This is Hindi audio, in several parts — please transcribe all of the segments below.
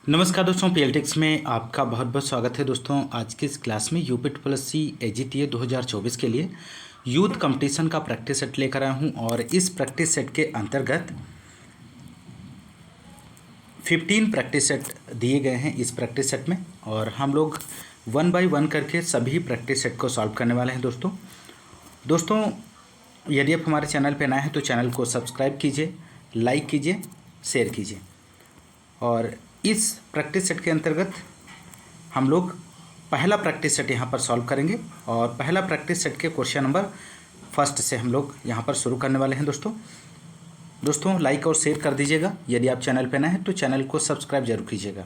नमस्कार दोस्तों, पीएलटेक्स में आपका बहुत बहुत स्वागत है। दोस्तों आज की इस क्लास में यूपिट+सी एजीटीए 2024 के लिए यूथ कंपटीशन का प्रैक्टिस सेट लेकर आया हूं और इस प्रैक्टिस सेट के अंतर्गत 15 प्रैक्टिस सेट दिए गए हैं इस प्रैक्टिस सेट में और हम लोग 1 बाय 1 करके सभी प्रैक्टिस सेट को सॉल्व करने वाले हैं। दोस्तों यदि आप हमारे चैनल पर नए हैं तो चैनल को सब्सक्राइब कीजिए, लाइक कीजिए, शेयर कीजिए। और इस प्रैक्टिस सेट के अंतर्गत हम लोग पहला प्रैक्टिस सेट यहाँ पर सॉल्व करेंगे और पहला प्रैक्टिस सेट के क्वेश्चन नंबर फर्स्ट से हम लोग यहाँ पर शुरू करने वाले हैं। दोस्तों लाइक और शेयर कर दीजिएगा। यदि आप चैनल पर नए हैं तो चैनल को सब्सक्राइब जरूर कीजिएगा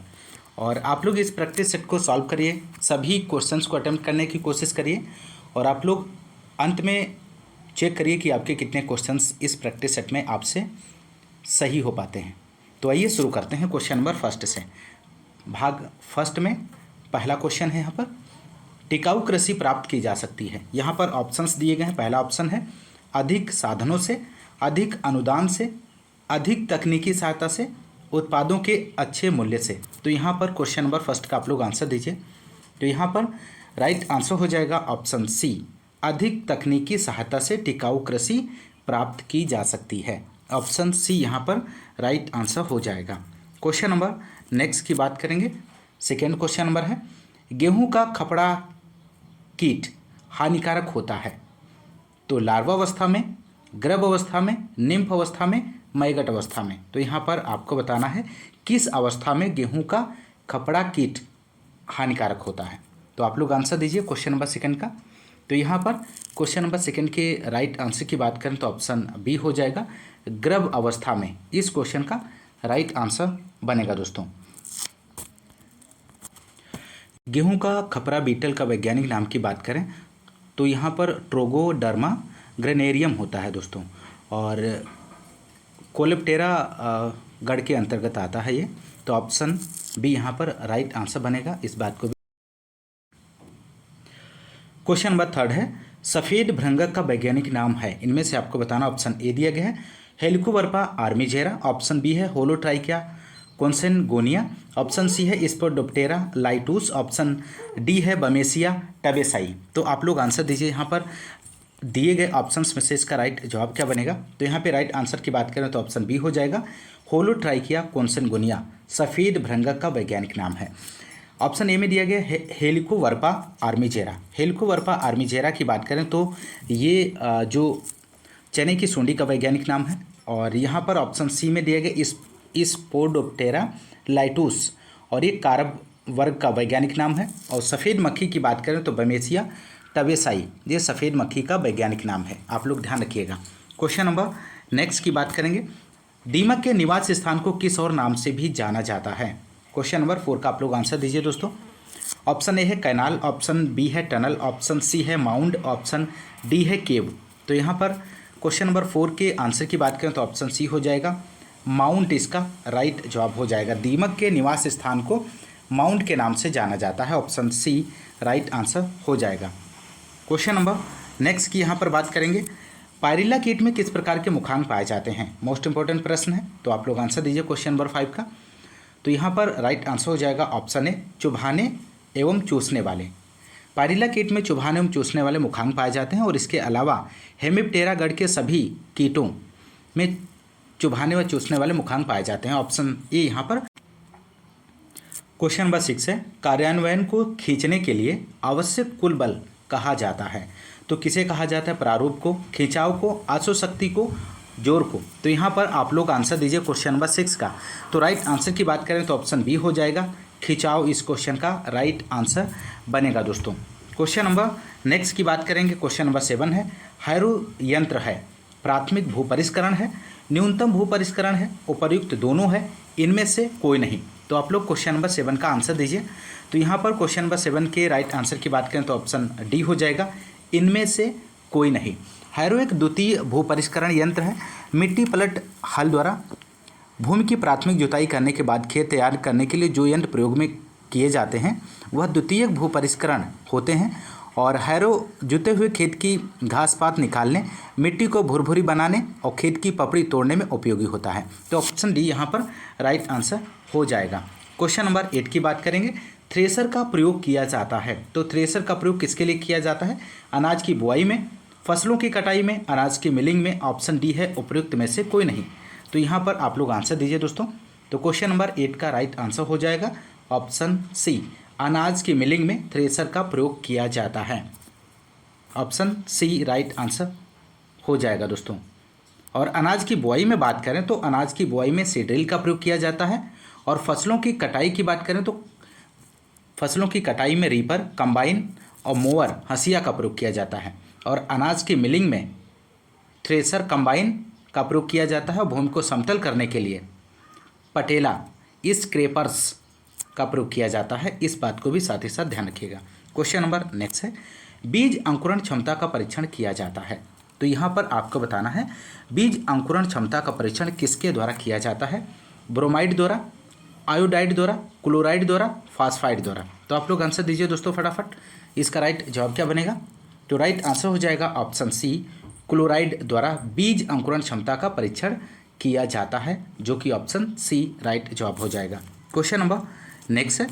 और आप लोग इस प्रैक्टिस सेट को सॉल्व करिए, सभी क्वेश्चंस को अटेम्प्ट करने की कोशिश करिए और आप लोग अंत में चेक करिए कि आपके कितने क्वेश्चंस इस प्रैक्टिस सेट में आपसे सही हो पाते हैं। तो आइए शुरू करते हैं क्वेश्चन नंबर फर्स्ट से। भाग फर्स्ट में पहला क्वेश्चन है यहाँ पर, टिकाऊ कृषि प्राप्त की जा सकती है। यहाँ पर ऑप्शंस दिए गए हैं। पहला ऑप्शन है अधिक साधनों से, अधिक अनुदान से, अधिक तकनीकी सहायता से, उत्पादों के अच्छे मूल्य से। तो यहाँ पर क्वेश्चन नंबर फर्स्ट का आप लोग आंसर दीजिए। तो यहाँ पर राइट आंसर हो जाएगा ऑप्शन सी, अधिक तकनीकी सहायता से टिकाऊ कृषि प्राप्त की जा सकती है। ऑप्शन सी यहाँ पर राइट आंसर हो जाएगा। क्वेश्चन नंबर नेक्स्ट की बात करेंगे। सेकेंड क्वेश्चन नंबर है, गेहूं का खपड़ा कीट हानिकारक होता है तो लार्वा अवस्था में, गर्भ अवस्था में, निम्फ अवस्था में, मैगट अवस्था में। तो यहाँ पर आपको बताना है किस अवस्था में गेहूं का खपड़ा कीट हानिकारक होता है। तो आप लोग आंसर दीजिए क्वेश्चन नंबर सेकेंड का। तो यहाँ पर क्वेश्चन नंबर सेकेंड के राइट आंसर की बात करें तो ऑप्शन बी हो जाएगा, गर्भ अवस्था में। इस क्वेश्चन का राइट आंसर बनेगा। दोस्तों गेहूं का खपरा बीटल का वैज्ञानिक नाम की बात करें तो यहाँ पर ट्रोगोडर्मा ग्रेनेरियम होता है दोस्तों और कोलेप्टेरा गण के अंतर्गत आता है ये। तो ऑप्शन बी यहाँ पर राइट आंसर बनेगा। इस बात को भी क्वेश्चन नंबर थर्ड है, सफ़ेद भृंगक का वैज्ञानिक नाम है। इनमें से आपको बताना। ऑप्शन ए दिया गया है हेलिकोवर्पा आर्मीजेरा, ऑप्शन बी है होलोट्राइकिया कॉन्सेनगोनिया, ऑप्शन सी है स्पोडोप्टेरा लाइटूस, ऑप्शन डी है बमेसिया टबेसाई। तो आप लोग आंसर दीजिए। यहाँ पर दिए गए ऑप्शंस में से इसका राइट जवाब क्या बनेगा। तो यहाँ पे राइट आंसर की बात करें तो ऑप्शन बी हो जाएगा, होलोट्राइकिया कॉन्सेनगोनिया सफ़ेद भृंगक का वैज्ञानिक नाम है। ऑप्शन ए में दिया गया हेलिकोवर्पा आर्मीजेरा। हेलिकोवर्पा आर्मीजेरा की बात करें तो ये जो चने की सूंडी का वैज्ञानिक नाम है और यहाँ पर ऑप्शन सी में दिया गया स्पोडोप्टेरा लाइटूस और ये कारब वर्ग का वैज्ञानिक नाम है। और सफ़ेद मक्खी की बात करें तो बमेसिया टबेसाई, ये सफ़ेद मक्खी का वैज्ञानिक नाम है। आप लोग ध्यान रखिएगा। क्वेश्चन नंबर नेक्स्ट की बात करेंगे, दीमक के निवास स्थान को किस और नाम से भी जाना जाता है। क्वेश्चन नंबर 4 का आप लोग आंसर दीजिए दोस्तों। ऑप्शन ए है कैनाल, ऑप्शन बी है टनल, ऑप्शन सी है माउंड, ऑप्शन डी है केव। तो यहाँ पर क्वेश्चन नंबर 4 के आंसर की बात करें तो ऑप्शन सी हो जाएगा, माउंट इसका राइट जवाब हो जाएगा। दीमक के निवास स्थान को माउंट के नाम से जाना जाता है। ऑप्शन सी राइट आंसर हो जाएगा। क्वेश्चन नंबर नेक्स्ट की यहाँ पर बात करेंगे, पायरिल्ला कीट में किस प्रकार के मुखांग पाए जाते हैं। मोस्ट इंपॉर्टेंट प्रश्न है। तो आप लोग आंसर दीजिए क्वेश्चन नंबर 5 का। तो यहाँ पर राइट आंसर हो जाएगा ऑप्शन ए, चुभाने एवं चूसने वाले। पायरिल्ला कीट में चुभाने एवं चूसने वाले मुखांग पाए जाते हैं और इसके अलावा हेमिप्टेरा गण के सभी कीटों में चुभाने व चूसने वाले मुखांग पाए जाते हैं। ऑप्शन ए यहाँ पर। क्वेश्चन नंबर 6 है, कार्यान्वयन को खींचने के लिए आवश्यक कुल बल कहा जाता है। तो किसे कहा जाता है, प्रारूप को, खिंचाव को, आशोशक्ति को, जोर को। तो यहाँ पर आप लोग आंसर दीजिए क्वेश्चन नंबर 6 का। तो राइट आंसर की बात करें तो ऑप्शन बी हो जाएगा, खिंचाव इस क्वेश्चन का राइट आंसर बनेगा दोस्तों। क्वेश्चन नंबर नेक्स्ट की बात करेंगे। क्वेश्चन नंबर 7 है, हैरो यंत्र है, प्राथमिक भूपरिष्करण है, न्यूनतम भूपरिष्करण है, उपर्युक्त दोनों है, इनमें से कोई नहीं। तो आप लोग क्वेश्चन नंबर 7 का आंसर दीजिए। तो यहाँ पर क्वेश्चन नंबर 7 के राइट आंसर की बात करें तो ऑप्शन डी हो जाएगा, इनमें से कोई नहीं। हैरो एक द्वितीय भूपरिष्करण यंत्र है। मिट्टी पलट हल द्वारा भूमि की प्राथमिक जुताई करने के बाद खेत तैयार करने के लिए जो यंत्र प्रयोग में किए जाते हैं वह द्वितीय भूपरिष्करण होते हैं और हैरो जुते हुए खेत की घास पात निकालने, मिट्टी को भुरभुरी बनाने और खेत की पपड़ी तोड़ने में उपयोगी होता है। तो ऑप्शन डी यहाँ पर राइट आंसर हो जाएगा। क्वेश्चन नंबर 8 की बात करेंगे। थ्रेसर का प्रयोग किया जाता है, तो थ्रेसर का प्रयोग किसके लिए किया जाता है? अनाज की बुआई में, फसलों की कटाई में, अनाज की मिलिंग में। ऑप्शन डी है उपयुक्त में से कोई नहीं। तो यहाँ पर आप लोग आंसर दीजिए दोस्तों। तो क्वेश्चन नंबर 8 का राइट आंसर हो जाएगा ऑप्शन सी, अनाज की मिलिंग में थ्रेसर का प्रयोग किया जाता है। ऑप्शन सी राइट आंसर हो जाएगा दोस्तों। और अनाज की बुआई में बात करें तो अनाज की बुआई में सीड्रिल का प्रयोग किया जाता है। और फसलों की कटाई की बात करें तो फसलों की कटाई में रीपर, कंबाइन और मोअर, हंसिया का प्रयोग किया जाता है। और अनाज की मिलिंग में थ्रेसर, कंबाइन का प्रयोग किया जाता है। और भूमि को समतल करने के लिए पटेला, स्क्रैपर्स का प्रयोग किया जाता है। इस बात को भी साथ ही साथ ध्यान रखिएगा। क्वेश्चन नंबर नेक्स्ट है, बीज अंकुरण क्षमता का परीक्षण किया जाता है। तो यहाँ पर आपको बताना है बीज अंकुरण क्षमता का परीक्षण किसके द्वारा किया जाता है? ब्रोमाइड द्वारा, आयोडाइड द्वारा, क्लोराइड द्वारा, फास्फाइड द्वारा। तो आप लोग आंसर दीजिए दोस्तों फटाफट। इसका राइट जवाब क्या बनेगा? तो राइट आंसर हो जाएगा ऑप्शन सी, क्लोराइड द्वारा बीज अंकुरण क्षमता का परीक्षण किया जाता है, जो कि ऑप्शन सी राइट जवाब हो जाएगा। क्वेश्चन नंबर नेक्स्ट है,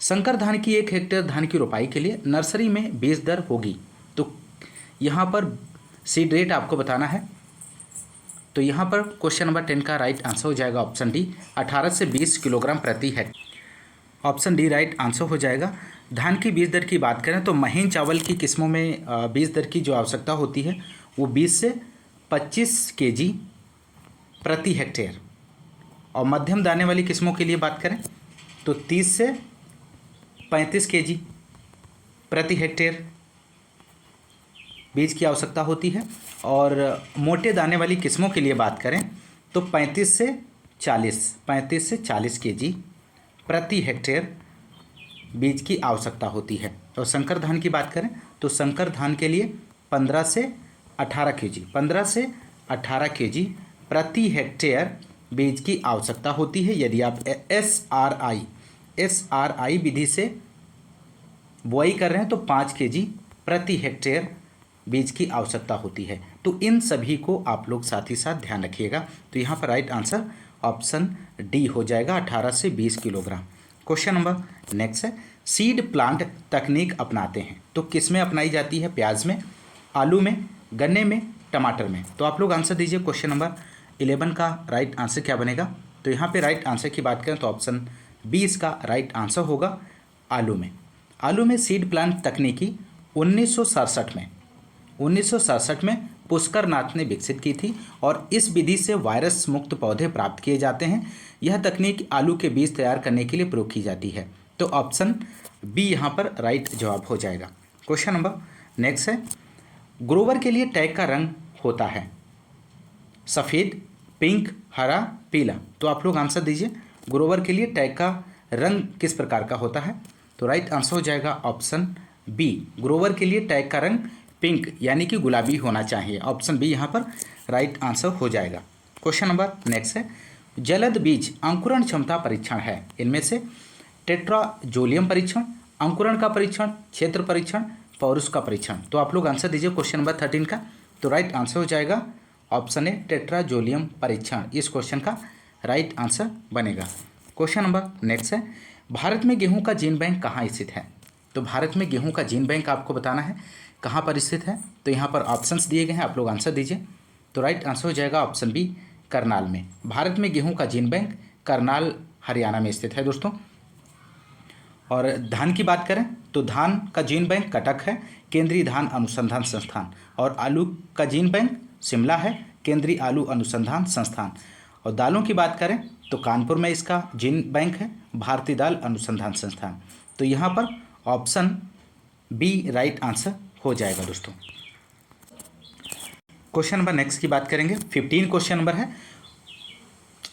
संकर धान की 1 हेक्टेयर धान की रोपाई के लिए नर्सरी में बीज दर होगी। तो यहाँ पर सीड रेट आपको बताना है। तो यहाँ पर क्वेश्चन नंबर 10 का राइट आंसर हो जाएगा ऑप्शन डी, 18 से 20 किलोग्राम प्रति hectare. Option D right answer हो जाएगा। धान की बीज दर की बात करें तो महीन चावल की किस्मों में बीज दर की जो आवश्यकता होती है वो 20 से 25 केजी प्रति हेक्टेयर। और मध्यम दाने वाली किस्मों के लिए बात करें तो 30 से 35 केजी प्रति हेक्टेयर बीज की आवश्यकता होती है। और मोटे दाने वाली किस्मों के लिए बात करें तो 35 से 40 केजी प्रति हेक्टेयर बीज की आवश्यकता होती है। और संकर धान की बात करें तो संकर धान के लिए 15 से 18 केजी प्रति हेक्टेयर बीज की आवश्यकता होती है। यदि आप SRI विधि से बुआई कर रहे हैं तो 5 केजी प्रति हेक्टेयर बीज की आवश्यकता होती है। तो इन सभी को आप लोग साथ ही साथ ध्यान रखिएगा। तो यहाँ पर राइट आंसर ऑप्शन डी हो जाएगा, 18 से 20 किलोग्राम। क्वेश्चन नंबर नेक्स्ट है, सीड प्लांट तकनीक अपनाते हैं तो किस में अपनाई जाती है? प्याज में, आलू में, गन्ने में, टमाटर में। तो आप लोग आंसर दीजिए। क्वेश्चन नंबर 11 का राइट आंसर क्या बनेगा? तो यहाँ पे राइट आंसर की बात करें तो ऑप्शन 20 का राइट आंसर होगा आलू में। आलू में सीड प्लांट तकनीकी 1967 में पुष्कर नाथ ने विकसित की थी। और इस विधि से वायरस मुक्त पौधे प्राप्त किए जाते हैं। यह तकनीक आलू के बीज तैयार करने के लिए प्रयोग की जाती है। तो ऑप्शन बी यहाँ पर राइट जवाब हो जाएगा। क्वेश्चन नंबर नेक्स्ट है, ग्रोवर के लिए टैग का रंग होता है सफ़ेद, पिंक, हरा, पीला। तो आप लोग आंसर दीजिए, ग्रोवर के लिए टैग का रंग किस प्रकार का होता है? तो राइट आंसर हो जाएगा ऑप्शन बी, ग्रोवर के लिए टैग का रंग पिंक यानी कि गुलाबी होना चाहिए। ऑप्शन बी यहाँ पर राइट आंसर हो जाएगा। क्वेश्चन नंबर नेक्स्ट है, जलद बीज अंकुरण क्षमता परीक्षण है। इनमें से टेट्राजोलियम परीक्षण, अंकुरण का परीक्षण, क्षेत्र परीक्षण, पौरुष का परीक्षण। तो आप लोग आंसर दीजिए क्वेश्चन नंबर 13 का। तो राइट आंसर हो जाएगा ऑप्शन ए, टेट्राजोलियम परीक्षण। इस क्वेश्चन का राइट आंसर बनेगा। क्वेश्चन नंबर नेक्स्ट है, भारत में गेहूं का जीन बैंक कहाँ स्थित है? तो भारत में गेहूं का जीन बैंक आपको बताना है कहाँ पर स्थित है। तो यहाँ पर ऑप्शंस दिए गए हैं, आप लोग आंसर दीजिए। तो राइट आंसर हो जाएगा ऑप्शन बी, करनाल में। भारत में गेहूं का जीन बैंक करनाल, हरियाणा में स्थित है दोस्तों। और धान की बात करें तो धान का जीन बैंक कटक है, केंद्रीय धान अनुसंधान संस्थान। और आलू का जीन बैंक शिमला है, केंद्रीय आलू अनुसंधान संस्थान। और दालों की बात करें तो कानपुर में इसका जीन बैंक है, भारतीय दाल अनुसंधान संस्थान। तो यहाँ पर ऑप्शन बी राइट आंसर हो जाएगा दोस्तों। क्वेश्चन नंबर नेक्स्ट की बात करेंगे। 15 क्वेश्चन नंबर है,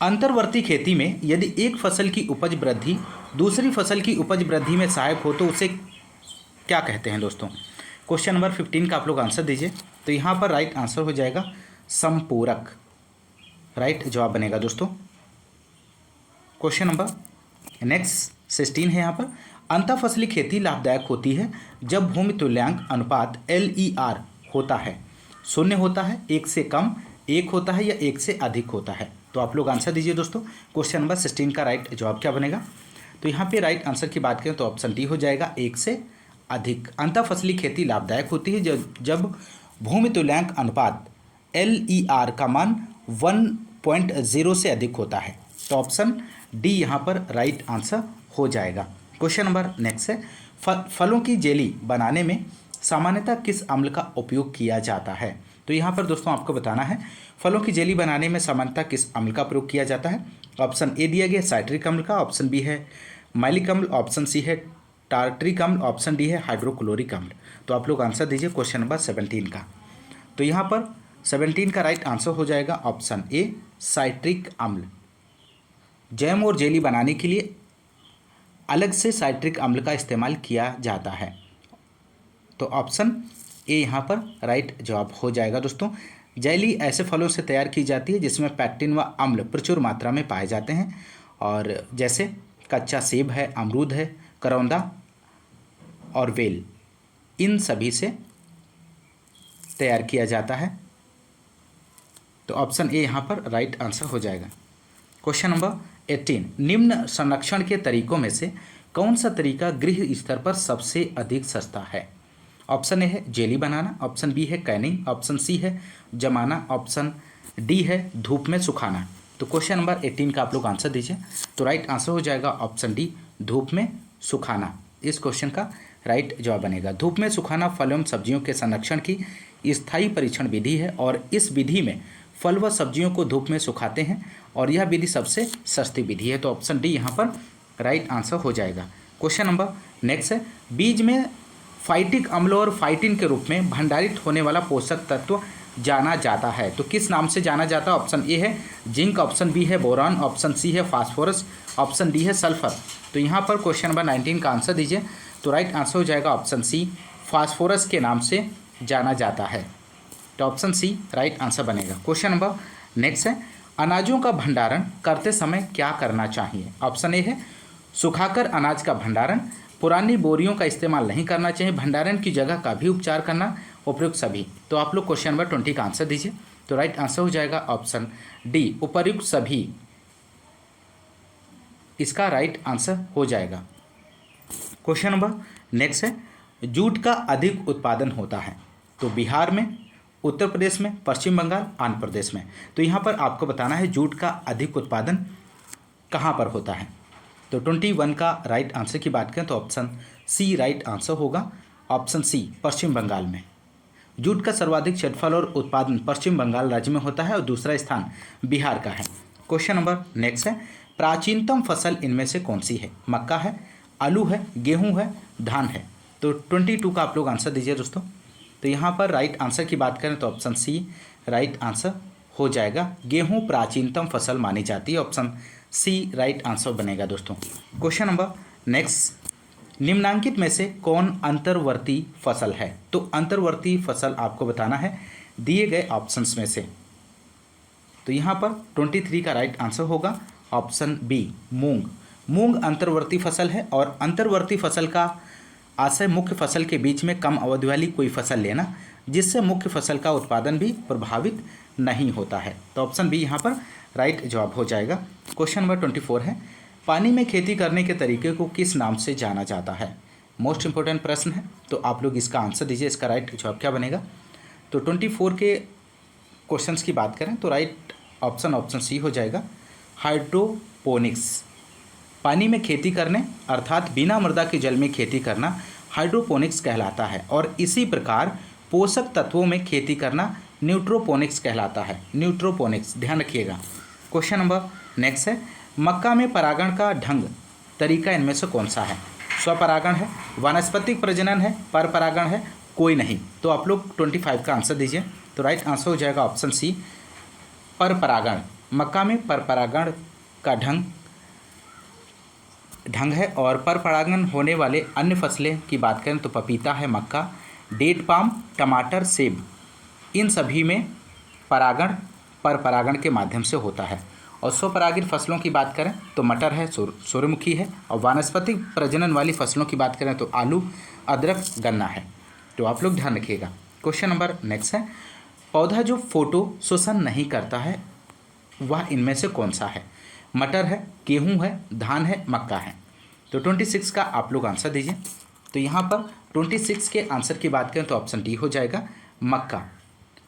अंतर्वर्ती खेती में यदि एक फसल की उपज वृद्धि दूसरी फसल की उपज वृद्धि में सहायक हो तो उसे क्या कहते हैं दोस्तों? क्वेश्चन नंबर 15 का आप लोग आंसर दीजिए। तो यहाँ पर राइट आंसर हो जाएगा संपूरक, राइट जवाब बनेगा दोस्तों। क्वेश्चन नंबर नेक्स्ट 16 है यहाँ पर, अंतःफसली खेती लाभदायक होती है जब भूमि तुल्यांक अनुपात LER होता है, 0 होता है, 1 से कम, 1 होता है या 1 से अधिक होता है। तो आप लोग आंसर दीजिए दोस्तों। क्वेश्चन नंबर 16 का राइट जवाब क्या बनेगा? तो यहाँ पे राइट आंसर की बात करें तो ऑप्शन डी हो जाएगा, एक से अधिक। अंतःफसली खेती लाभदायक होती है जब भूमि तुल्यांक अनुपात LER का मान 1.0 से अधिक होता है। तो ऑप्शन डी यहाँ पर राइट आंसर हो जाएगा। क्वेश्चन नंबर नेक्स्ट है, फलों की जेली बनाने में सामान्यतः किस अम्ल का उपयोग किया जाता है? तो यहाँ पर दोस्तों आपको बताना है, फलों की जेली बनाने में सामान्यतः किस अम्ल का प्रयोग किया जाता है। ऑप्शन ए दिया गया साइट्रिक अम्ल का, ऑप्शन बी है मैलिक अम्ल, ऑप्शन सी है टार्ट्रिक अम्ल, ऑप्शन डी है हाइड्रोक्लोरिक अम्ल। तो आप लोग आंसर दीजिए क्वेश्चन नंबर 17 का। तो यहाँ पर 17 का राइट आंसर हो जाएगा ऑप्शन ए साइट्रिक अम्ल। जैम और जेली बनाने के लिए अलग से साइट्रिक अम्ल का इस्तेमाल किया जाता है। तो ऑप्शन ए यहाँ पर राइट जवाब हो जाएगा दोस्तों। जेली ऐसे फलों से तैयार की जाती है जिसमें पैक्टिन व अम्ल प्रचुर मात्रा में पाए जाते हैं, और जैसे कच्चा सेब है, अमरूद है, करौंदा और बेल, इन सभी से तैयार किया जाता है। तो ऑप्शन ए यहाँ पर राइट आंसर हो जाएगा। क्वेश्चन नंबर 18, निम्न संरक्षण के तरीकों में से कौन सा तरीका गृह स्तर पर सबसे अधिक सस्ता है? ऑप्शन ए है जेली बनाना, ऑप्शन बी है कैनिंग, ऑप्शन सी है जमाना, ऑप्शन डी है धूप में सुखाना। तो क्वेश्चन नंबर 18 का आप लोग आंसर दीजिए। तो राइट आंसर हो जाएगा ऑप्शन डी धूप में सुखाना। इस क्वेश्चन का राइट जवाब बनेगा। धूप में सुखाना फल एवं सब्जियों के संरक्षण की स्थायी परीक्षण विधि है, और इस विधि में फल व सब्जियों को धूप में सुखाते हैं, और यह विधि सबसे सस्ती विधि है। तो ऑप्शन डी यहाँ पर राइट आंसर हो जाएगा। क्वेश्चन नंबर नेक्स्ट है, बीज में फाइटिक अम्ल और फाइटिन के रूप में भंडारित होने वाला पोषक तत्व जाना जाता है। तो किस नाम से जाना जाता है? ऑप्शन ए है जिंक, ऑप्शन बी है बोरान, ऑप्शन सी है फास्फोरस, ऑप्शन डी है सल्फर। तो यहाँ पर क्वेश्चन नंबर 19 का आंसर दीजिए। तो राइट आंसर हो जाएगा ऑप्शन सी, फास्फोरस के नाम से जाना जाता है। तो ऑप्शन सी राइट आंसर बनेगा। क्वेश्चन नंबर नेक्स्ट है, अनाजों का भंडारण करते समय क्या करना चाहिए? ऑप्शन ए है सुखाकर अनाज का भंडारण, पुरानी बोरियों का इस्तेमाल नहीं करना चाहिए, भंडारण की जगह का भी उपचार करना, उपयुक्त सभी। तो आप लोग क्वेश्चन नंबर 20 का आंसर दीजिए। तो राइट आंसर हो जाएगा ऑप्शन डी उपयुक्त सभी, इसका राइट आंसर हो जाएगा। क्वेश्चन नंबर नेक्स्ट है, जूट का अधिक उत्पादन होता है तो बिहार में, उत्तर प्रदेश में, पश्चिम बंगाल, आंध्र प्रदेश में। तो यहाँ पर आपको बताना है जूट का अधिक उत्पादन कहाँ पर होता है। तो 21 का राइट आंसर की बात करें तो ऑप्शन सी राइट आंसर होगा। ऑप्शन सी पश्चिम बंगाल में। जूट का सर्वाधिक क्षेत्रफल और उत्पादन पश्चिम बंगाल राज्य में होता है, और दूसरा स्थान बिहार का है। क्वेश्चन नंबर नेक्स्ट है, प्राचीनतम फसल इनमें से कौन सी है? मक्का है, आलू है, गेहूं है, धान है। तो 22 का आप लोग आंसर दीजिए दोस्तों। तो यहाँ पर राइट आंसर की बात करें तो ऑप्शन सी राइट आंसर हो जाएगा। गेहूं प्राचीनतम फसल मानी जाती है, ऑप्शन सी राइट आंसर बनेगा दोस्तों। क्वेश्चन नंबर नेक्स्ट, निम्नांकित में से कौन अंतर्वर्ती फसल है? तो अंतर्वर्ती फसल आपको बताना है दिए गए ऑप्शंस में से। तो यहाँ पर 23 का राइट आंसर होगा ऑप्शन बी मूंग। मूंग अंतर्वर्ती फसल है, और अंतर्वर्ती फसल का आशय मुख्य फसल के बीच में कम अवधि वाली कोई फसल लेना, जिससे मुख्य फसल का उत्पादन भी प्रभावित नहीं होता है। तो ऑप्शन बी यहाँ पर राइट जवाब हो जाएगा। क्वेश्चन नंबर 24 है, पानी में खेती करने के तरीके को किस नाम से जाना जाता है? मोस्ट इंपॉर्टेंट प्रश्न है, तो आप लोग इसका आंसर दीजिए। इसका राइट जवाब क्या बनेगा? तो 24 के क्वेश्चंस की बात करें तो राइट ऑप्शन सी हो जाएगा, हाइड्रोपोनिक्स। पानी में खेती करने अर्थात बिना मृदा के जल में खेती करना हाइड्रोपोनिक्स कहलाता है, और इसी प्रकार पोषक तत्वों में खेती करना न्यूट्रोपोनिक्स कहलाता है। न्यूट्रोपोनिक्स ध्यान रखिएगा। क्वेश्चन नंबर नेक्स्ट है, मक्का में परागण का ढंग तरीका इनमें से कौन सा है? स्वपरागण है, वानस्पतिक प्रजनन है, पर परागण है, कोई नहीं। तो आप लोग 25 का आंसर दीजिए। तो राइट आंसर हो जाएगा ऑप्शन सी पर परागण। मक्का में पर परागण का ढंग है, और पर परागण होने वाले अन्य फसलें की बात करें तो पपीता है, मक्का, डेट पाम, टमाटर, सेब, इन सभी में परागण पर परागण के माध्यम से होता है। और स्वपरागित फसलों की बात करें तो मटर है, सूर्यमुखी है, और वानस्पतिक प्रजनन वाली फसलों की बात करें तो आलू, अदरक, गन्ना है। तो आप लोग ध्यान रखिएगा। क्वेश्चन नंबर नेक्स्ट है, पौधा जो फोटो शोषण नहीं करता है वह इनमें से कौन सा है? मटर है, गेहूं है, धान है, मक्का है। तो 26 का आप लोग आंसर दीजिए। तो यहाँ पर 26 के आंसर की बात करें तो ऑप्शन डी हो जाएगा मक्का।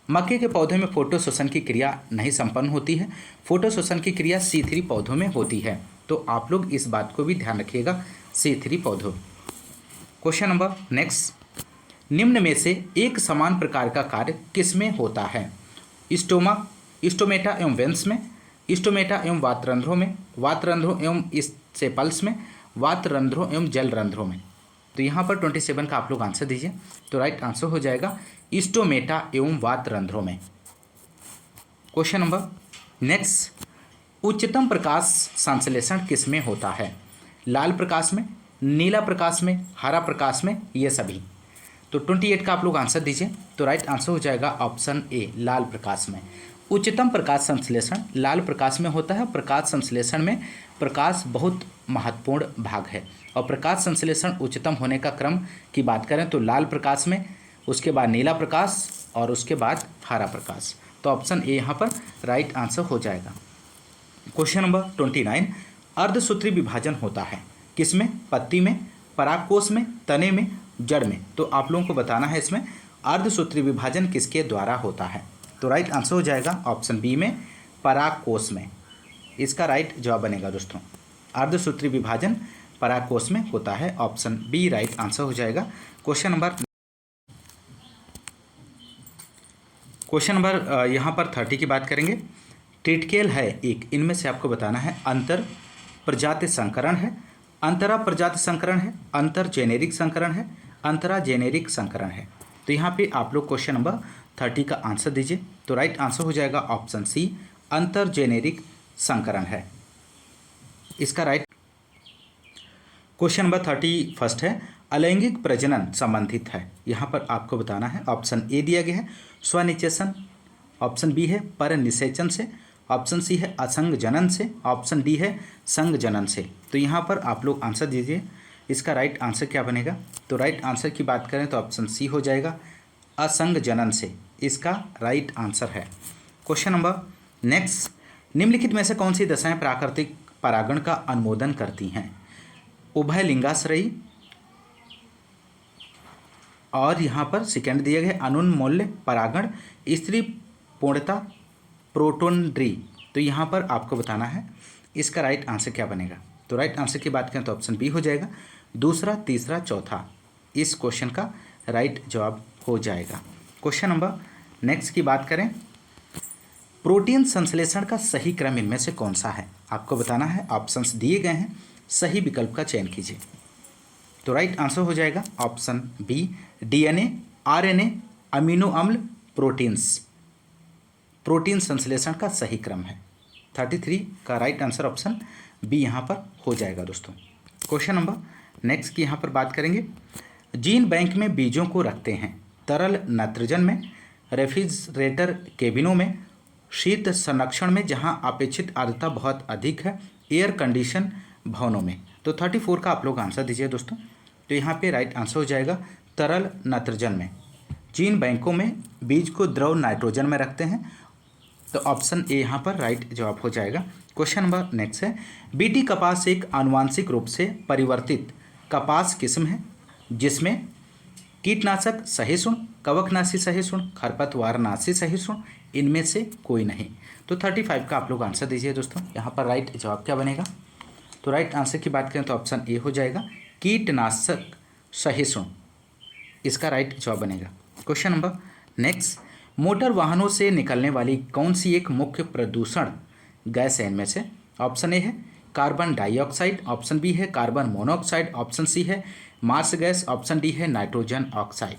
मक्के के पौधे में फोटोशोषण की क्रिया नहीं संपन्न होती है, फोटोशोषण की क्रिया C3 पौधों में होती है। तो आप लोग इस बात को भी ध्यान रखिएगा, C3 पौधों। क्वेश्चन नंबर नेक्स्ट, निम्न में से एक समान प्रकार का कार्य किसमें होता है? स्टोमेटा एवं वेंस में, स्टोमेटा एवं वातरंध्रों में, वातरंध्रों एवं सेपल्स में, वातरंध्रों एवं जल रंध्रों में। तो यहाँ पर 27 का आप लोग आंसर दीजिए। तो राइट आंसर हो जाएगा स्टोमेटा एवं वातरंध्रों में। क्वेश्चन नंबर नेक्स्ट, उच्चतम प्रकाश संश्लेषण किसमें होता है? लाल प्रकाश में, नीला प्रकाश में, हरा प्रकाश में, ये सभी। तो 28 का आप लोग आंसर दीजिए। तो राइट आंसर हो जाएगा ऑप्शन ए, लाल प्रकाश में। उच्चतम प्रकाश संश्लेषण लाल प्रकाश में होता है। प्रकाश संश्लेषण में प्रकाश बहुत महत्वपूर्ण भाग है, और प्रकाश संश्लेषण उच्चतम होने का क्रम की बात करें तो लाल प्रकाश में, उसके बाद नीला प्रकाश और उसके बाद हरा प्रकाश। तो ऑप्शन ए यहाँ पर राइट आंसर हो जाएगा। क्वेश्चन नंबर 29, अर्धसूत्री विभाजन होता है किसमें? पत्ती में, परागकोश में, तने में, जड़ में। तो आप लोगों को बताना है इसमें अर्धसूत्री विभाजन किसके द्वारा होता है। तो राइट आंसर हो जाएगा ऑप्शन बी में, परागकोश में। इसका राइट जवाब बनेगा दोस्तों, अर्धसूत्री विभाजन परागकोश में होता है। ऑप्शन बी राइट आंसर हो जाएगा। क्वेश्चन नंबर यहाँ पर 30 की बात करेंगे। ट्रिटिकेल है एक, इनमें से आपको बताना है अंतर प्रजाति संकरण है, अंतरा प्रजाति संकरण है, अंतर जेनेरिक संकरण है, अंतरा जेनेरिक संकरण है। तो यहाँ पे आप लोग क्वेश्चन नंबर 30 का आंसर दीजिए। तो राइट आंसर हो जाएगा ऑप्शन सी, अंतर जेनेरिक संकरण है इसका राइट। क्वेश्चन नंबर 31 है, अलैंगिक प्रजनन संबंधित है। यहाँ पर आपको बताना है, ऑप्शन ए दिया गया है स्वनिषेचन, ऑप्शन बी है पर निषेचन से, ऑप्शन सी है असंग जनन से, ऑप्शन डी है संग जनन से। तो यहाँ पर आप लोग आंसर दीजिए, इसका राइट आंसर क्या बनेगा? तो राइट आंसर की बात करें तो ऑप्शन सी हो जाएगा असंग जनन से, इसका राइट आंसर है। क्वेश्चन नंबर नेक्स्ट, निम्नलिखित में से कौन सी दशाएं प्राकृतिक परागण का अनुमोदन करती हैं? उभय लिंगाश्रयी, और यहाँ पर सेकेंड दिया गया अनुन्मूल्य परागण, स्त्री पूर्णता, प्रोटोनड्री। तो यहाँ पर आपको बताना है इसका राइट आंसर क्या बनेगा। तो राइट आंसर की बात करें तो ऑप्शन बी हो जाएगा, दूसरा, तीसरा, चौथा इस क्वेश्चन का राइट जवाब हो जाएगा। क्वेश्चन नंबर नेक्स्ट की बात करें, प्रोटीन संश्लेषण का सही क्रम इनमें से कौन सा है? आपको बताना है, ऑप्शंस दिए गए हैं, सही विकल्प का चयन कीजिए। तो राइट आंसर हो जाएगा option B, DNA, RNA, amino अम्ल, प्रोटीन्स। प्रोटीन संश्लेषण का सही क्रम है। 33 का राइट आंसर ऑप्शन बी यहाँ पर हो जाएगा दोस्तों। क्वेश्चन नंबर नेक्स्ट की यहाँ पर बात करेंगे, जीन बैंक में बीजों को रखते हैं तरल नाइट्रोजन में, रेफ्रिजरेटर केबिनों में, शीत संरक्षण में जहाँ अपेक्षित आर्द्रता बहुत अधिक है, एयर कंडीशन भवनों में। तो 34 का आप लोग आंसर दीजिए दोस्तों। तो यहाँ पे राइट आंसर हो जाएगा तरल नाइट्रोजन में। जीन बैंकों में बीज को द्रव नाइट्रोजन में रखते हैं, तो ऑप्शन ए यहाँ पर राइट जवाब हो जाएगा। क्वेश्चन नंबर नेक्स्ट है, बीटी कपास एक आनुवांशिक रूप से परिवर्तित कपास किस्म है जिसमें कीटनाशक सहिष्णु, कवकनाशी सहिष्णु, खरपतवारनाशी सहिष्णु, इनमें से कोई नहीं। तो 35 का आप लोग आंसर दीजिए दोस्तों। यहाँ पर राइट जवाब क्या बनेगा? तो राइट आंसर की बात करें तो ऑप्शन ए हो जाएगा कीटनाशक सहिष्णु, इसका राइट जवाब बनेगा। क्वेश्चन नंबर नेक्स्ट, मोटर वाहनों से निकलने वाली कौन सी एक मुख्य प्रदूषण गैस है इनमें से? ऑप्शन ए है कार्बन डाइऑक्साइड, ऑप्शन बी है कार्बन मोनोऑक्साइड, ऑप्शन सी है मार्स गैस, ऑप्शन डी है नाइट्रोजन ऑक्साइड।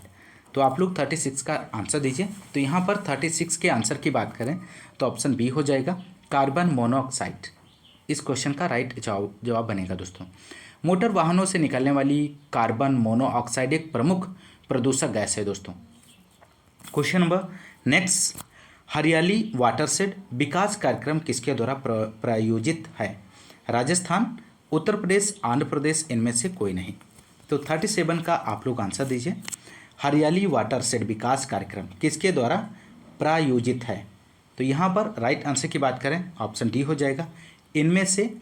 तो आप लोग 36 का आंसर दीजिए। तो यहाँ पर 36 के आंसर की बात करें तो ऑप्शन बी हो जाएगा कार्बन मोनोऑक्साइड, इस क्वेश्चन का राइट जवाब बनेगा दोस्तों। मोटर वाहनों से निकलने वाली कार्बन मोनोऑक्साइड एक प्रमुख प्रदूषक गैस है दोस्तों। क्वेश्चन नंबर नेक्स्ट, हरियाली वाटरशेड विकास कार्यक्रम किसके द्वारा प्रायोजित है? राजस्थान, उत्तर प्रदेश, आंध्र प्रदेश, इनमें से कोई नहीं। तो 37 का आप लोग आंसर दीजिए। हरियाली वाटरशेड विकास कार्यक्रम किसके द्वारा प्रायोजित है? तो यहाँ पर राइट आंसर की बात करें ऑप्शन डी हो जाएगा, इनमें से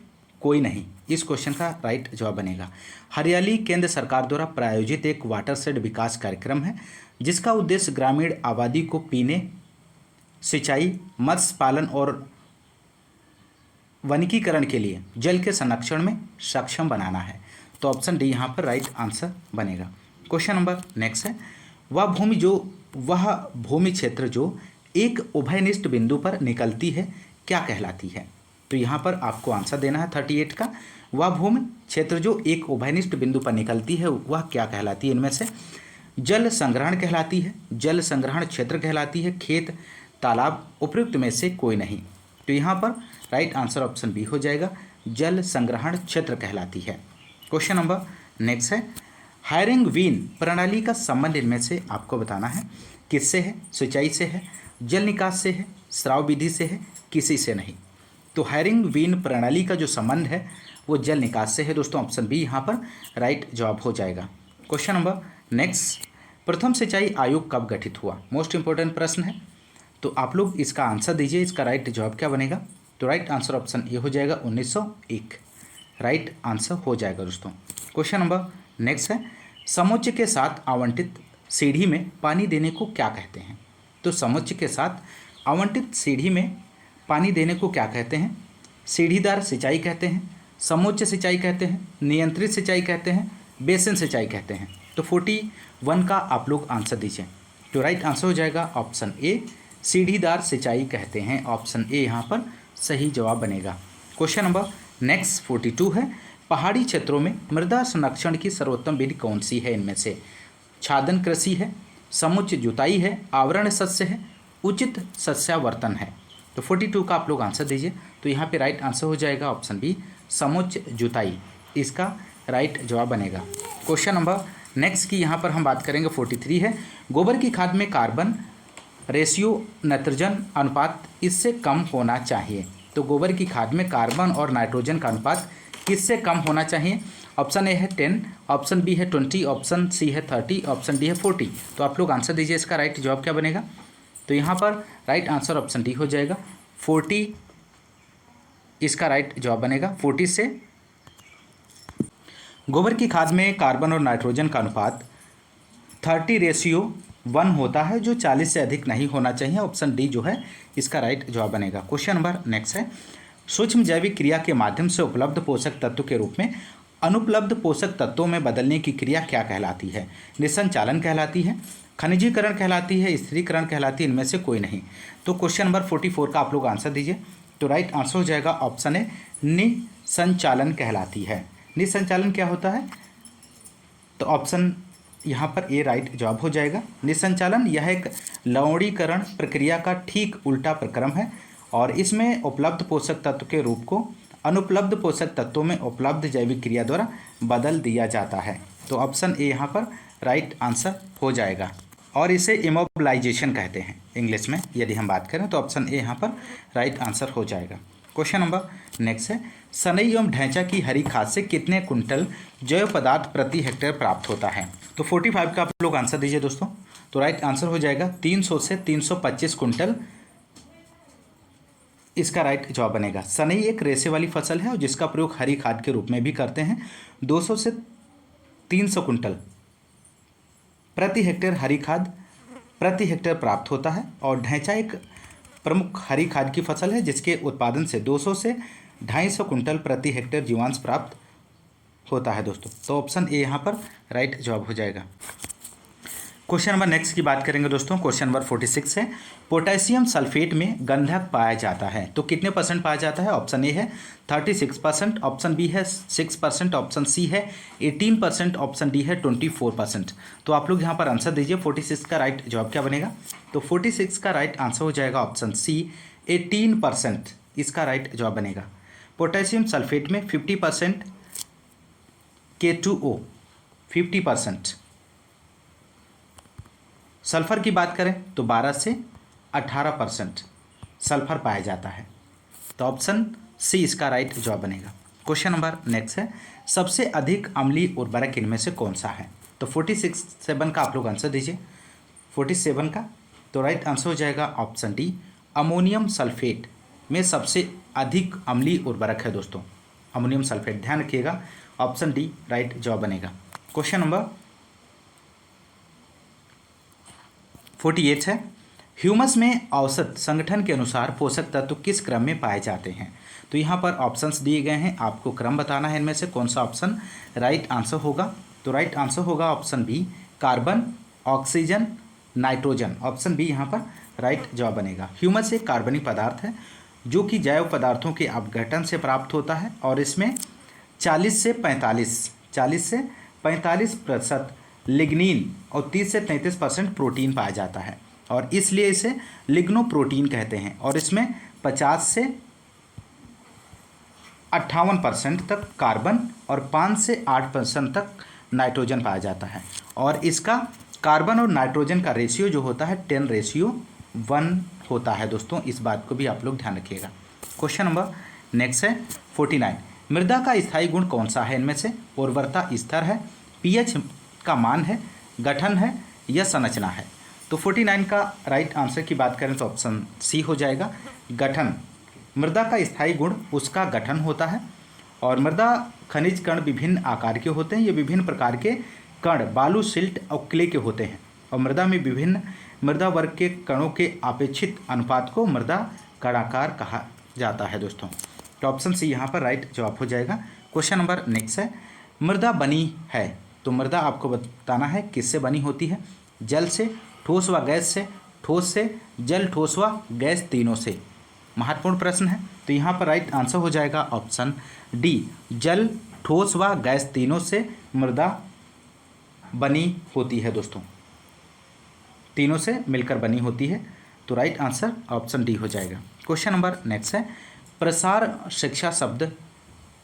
कोई नहीं, इस क्वेश्चन का राइट जवाब बनेगा। हरियाली केंद्र सरकार द्वारा प्रायोजित एक वाटरशेड विकास कार्यक्रम है जिसका उद्देश्य ग्रामीण आबादी को पीने, सिंचाई, मत्स्य पालन और वनिकीकरण के लिए जल के संरक्षण में सक्षम बनाना है। तो ऑप्शन डी यहाँ पर राइट आंसर बनेगा। क्वेश्चन नंबर नेक्स्ट है, वह भूमि क्षेत्र जो एक उभयनिष्ठ बिंदु पर निकलती है क्या कहलाती है। तो यहाँ पर आपको आंसर देना है 38 का। वह भूमि क्षेत्र जो एक उभयनिष्ठ बिंदु पर निकलती है वह क्या कहलाती है। इनमें से जल संग्रहण कहलाती है, जल संग्रहण क्षेत्र कहलाती है, खेत, तालाब, उपयुक्त में से कोई नहीं। तो यहाँ पर राइट आंसर ऑप्शन बी हो जाएगा, जल संग्रहण क्षेत्र कहलाती है। क्वेश्चन नंबर नेक्स्ट है, हायरिंग वीन प्रणाली का संबंध इनमें से आपको बताना है। किससे है, सिंचाई से है, जल निकास से है, स्राव विधि से है, किसी से नहीं। तो हायरिंग वीन प्रणाली का जो संबंध है वो जल निकास से है दोस्तों। ऑप्शन बी यहाँ पर राइट जवाब हो जाएगा। क्वेश्चन नंबर नेक्स्ट, प्रथम सिंचाई आयोग कब गठित हुआ। मोस्ट इंपॉर्टेंट प्रश्न है, तो आप लोग इसका आंसर दीजिए। इसका राइट जवाब क्या बनेगा। तो राइट आंसर ऑप्शन ए हो जाएगा 1901, राइट आंसर हो जाएगा दोस्तों। क्वेश्चन नंबर नेक्स्ट है, समुच्च के साथ आवंटित सीढ़ी में पानी देने को क्या कहते हैं। तो समुच्च के साथ आवंटित सीढ़ी में पानी देने को क्या कहते हैं। सीढ़ीदार सिंचाई कहते हैं, समुच्च सिंचाई कहते हैं, नियंत्रित सिंचाई कहते हैं, बेसिन सिंचाई कहते हैं। तो 41 का आप लोग आंसर दीजिए। तो राइट आंसर हो जाएगा ऑप्शन ए, सीढ़ीदार सिंचाई कहते हैं। ऑप्शन ए यहाँ पर सही जवाब बनेगा। क्वेश्चन नंबर नेक्स्ट 42 है, पहाड़ी क्षेत्रों में मृदा संरक्षण की सर्वोत्तम विधि कौन सी है। इनमें से छादन कृषि है, समुच्च जुताई है, आवरण सस्य है, उचित सस्यावर्तन है। तो 42 का आप लोग आंसर दीजिए। तो यहाँ पे राइट आंसर हो जाएगा ऑप्शन बी, समुच्च जुताई, इसका राइट जवाब बनेगा। क्वेश्चन नंबर नेक्स्ट की यहाँ पर हम बात करेंगे 43 है, गोबर की खाद में कार्बन रेशियो नाइट्रोजन अनुपात इससे कम होना चाहिए। तो गोबर की खाद में कार्बन और नाइट्रोजन का अनुपात किससे कम होना चाहिए। ऑप्शन ए है 10, ऑप्शन बी है 20, ऑप्शन सी है 30, ऑप्शन डी है 40। तो आप लोग आंसर दीजिए, इसका राइट जवाब क्या बनेगा। तो यहाँ पर राइट आंसर ऑप्शन डी हो जाएगा 40, इसका राइट जवाब बनेगा। 40 से गोबर की खाद में कार्बन और नाइट्रोजन का अनुपात 30:1 होता है जो 40 से अधिक नहीं होना चाहिए। ऑप्शन डी जो है इसका राइट जवाब बनेगा। क्वेश्चन नंबर नेक्स्ट है, सूक्ष्म जैविक क्रिया के माध्यम से उपलब्ध पोषक तत्व के रूप में अनुपलब्ध पोषक तत्वों में बदलने की क्रिया क्या कहलाती है। निसंचालन कहलाती है, खनिजीकरण कहलाती है, स्थिरीकरण कहलाती है, इनमें से कोई नहीं। तो क्वेश्चन नंबर 44 का आप लोग आंसर दीजिए। तो राइट आंसर हो जाएगा ऑप्शन ए, निसंचालन कहलाती है। निसंचालन क्या होता है। तो ऑप्शन यहाँ पर ए राइट जवाब हो जाएगा। निसंचालन यह एक लवणीकरण प्रक्रिया का ठीक उल्टा प्रक्रम है और इसमें उपलब्ध पोषक तत्व के रूप को अनुपलब्ध पोषक तत्वों में उपलब्ध जैविक क्रिया द्वारा बदल दिया जाता है। तो ऑप्शन ए यहाँ पर राइट आंसर हो जाएगा और इसे इमोबिलाइजेशन कहते हैं इंग्लिश में यदि हम बात करें। तो ऑप्शन ए यहाँ पर राइट आंसर हो जाएगा। क्वेश्चन नंबर नेक्स्ट है, सनई एवं ढैंचा की हरी खाद से कितने कुंटल जैव पदार्थ प्रति हेक्टेयर प्राप्त होता है। तो 45 का आप लोग आंसर दीजिए दोस्तों। तो राइट आंसर हो जाएगा 300 से 325 कुंटल, इसका राइट जवाब बनेगा। सनई एक रेशे वाली फसल है और जिसका प्रयोग हरी खाद के रूप में भी करते हैं। 200 से 300 कुंटल प्रति हेक्टेयर हरी खाद प्रति हेक्टेयर प्राप्त होता है और ढैंचा एक प्रमुख हरी खाद की फसल है जिसके उत्पादन से 200 से 250 कुंटल प्रति हेक्टेयर जीवांश प्राप्त होता है दोस्तों। तो ऑप्शन ए यहाँ पर राइट जवाब हो जाएगा। क्वेश्चन नंबर नेक्स्ट की बात करेंगे दोस्तों। क्वेश्चन नंबर 46 है, पोटेशियम सल्फेट में गंधक पाया जाता है तो कितने परसेंट पाया जाता है। ऑप्शन ए है 36%, ऑप्शन बी है 6%, ऑप्शन सी है 18%, ऑप्शन डी है 24%। तो आप लोग यहाँ पर आंसर दीजिए। 46 का राइट जवाब क्या बनेगा। तो 46 का राइट आंसर हो जाएगा ऑप्शन सी 18%, इसका राइट जवाब बनेगा। पोटेशियम सल्फेट में 50% K2O 50%। सल्फर की बात करें तो 12 से 18% सल्फर पाया जाता है। तो ऑप्शन सी इसका राइट जवाब बनेगा। क्वेश्चन नंबर नेक्स्ट है, सबसे अधिक अम्लीय उर्वरक इनमें से कौन सा है। तो 47 का आप लोग आंसर दीजिए। 47 का तो राइट आंसर हो जाएगा ऑप्शन डी, अमोनियम सल्फेट में सबसे अधिक अम्लीय उर्वरक है दोस्तों। Ammonium sulphate. ध्यान रखिएगा ऑप्शन डी राइट जवाब बनेगा। क्वेश्चन नंबर 48 है, ह्यूमस में औसत संगठन के अनुसार पोषक तत्व किस क्रम में पाए जाते हैं। तो यहाँ पर ऑप्शंस दिए गए हैं, आपको क्रम बताना है इनमें से कौन सा ऑप्शन राइट आंसर होगा। तो राइट आंसर होगा option B carbon, oxygen, nitrogen. Option B यहाँ पर राइट जवाब बनेगा। ह्यूमस एक कार्बनिक पदार्थ है जो कि जैव पदार्थों के अपघटन से प्राप्त होता है और इसमें 40 से 45% लिग्निन और 30 से 33% प्रोटीन पाया जाता है और इसलिए इसे लिग्नोप्रोटीन कहते हैं। और इसमें 50 से 58% तक कार्बन और 5 से 8% तक नाइट्रोजन पाया जाता है और इसका कार्बन और नाइट्रोजन का रेशियो जो होता है 10:1 होता है दोस्तों। इस बात को भी आप लोग ध्यान रखिएगा। क्वेश्चन नंबर नेक्स्ट है 49, मृदा का स्थायी गुण कौन सा है इनमें से। उर्वरता स्तर है, पीएच का मान है, गठन है या संरचना है। तो 49 का राइट आंसर की बात करें तो ऑप्शन सी हो जाएगा गठन। मृदा का स्थायी गुण उसका गठन होता है और मृदा खनिज कण विभिन्न आकार के होते हैं। ये विभिन्न प्रकार के कण बालू, सिल्ट और क्ले के होते हैं और मृदा में विभिन्न मृदा वर्ग के कणों के अपेक्षित अनुपात को मृदा कणाकार कहा जाता है दोस्तों। तो ऑप्शन सी यहाँ पर राइट जवाब हो जाएगा। क्वेश्चन नंबर नेक्स्ट है, मृदा बनी है तो मृदा आपको बताना है किससे बनी होती है। जल से, ठोस व गैस से, ठोस से, जल, ठोस व गैस, तीनों से। महत्वपूर्ण प्रश्न है। तो यहाँ पर राइट आंसर हो जाएगा ऑप्शन डी जल, ठोस व गैस तीनों से मृदा बनी होती है दोस्तों, तीनों से मिलकर बनी होती है। तो राइट आंसर ऑप्शन डी हो जाएगा। क्वेश्चन नंबर नेक्स्ट है, प्रसार शिक्षा शब्द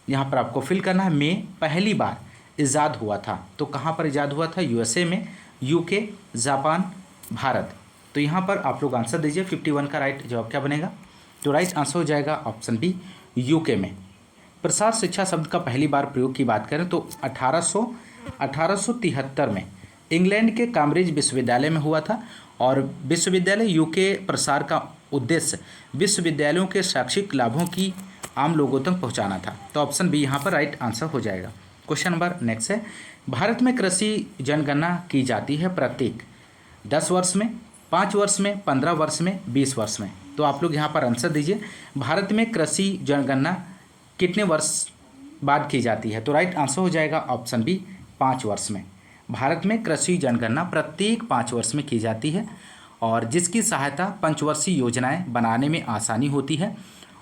यहाँ पर आपको फिल करना है में पहली बार इजाद हुआ था। तो कहाँ पर इजाद हुआ था। यूएसए में, यूके, जापान, भारत। तो यहाँ पर आप लोग आंसर दीजिए। 51 का राइट जवाब क्या बनेगा। तो राइट आंसर हो जाएगा ऑप्शन बी यूके में। प्रसार शिक्षा शब्द का पहली बार प्रयोग की बात करें तो 1873 में इंग्लैंड के कैम्ब्रिज विश्वविद्यालय में हुआ था और विश्वविद्यालय यूके प्रसार का उद्देश्य विश्वविद्यालयों के शैक्षिक लाभों की आम लोगों तक पहुंचाना था। तो ऑप्शन बी यहाँ पर राइट आंसर हो जाएगा। क्वेश्चन नंबर नेक्स्ट है, भारत में कृषि जनगणना की जाती है प्रत्येक 10 वर्ष में, 5 वर्ष में, 15 वर्ष में, 20 वर्ष में। तो आप लोग यहाँ पर आंसर दीजिए, भारत में कृषि जनगणना कितने वर्ष बाद की जाती है। तो राइट आंसर हो जाएगा ऑप्शन बी 5 वर्ष में। भारत में कृषि जनगणना प्रत्येक 5 वर्ष में की जाती है और जिसकी सहायता पंचवर्षीय योजनाएं बनाने में आसानी होती है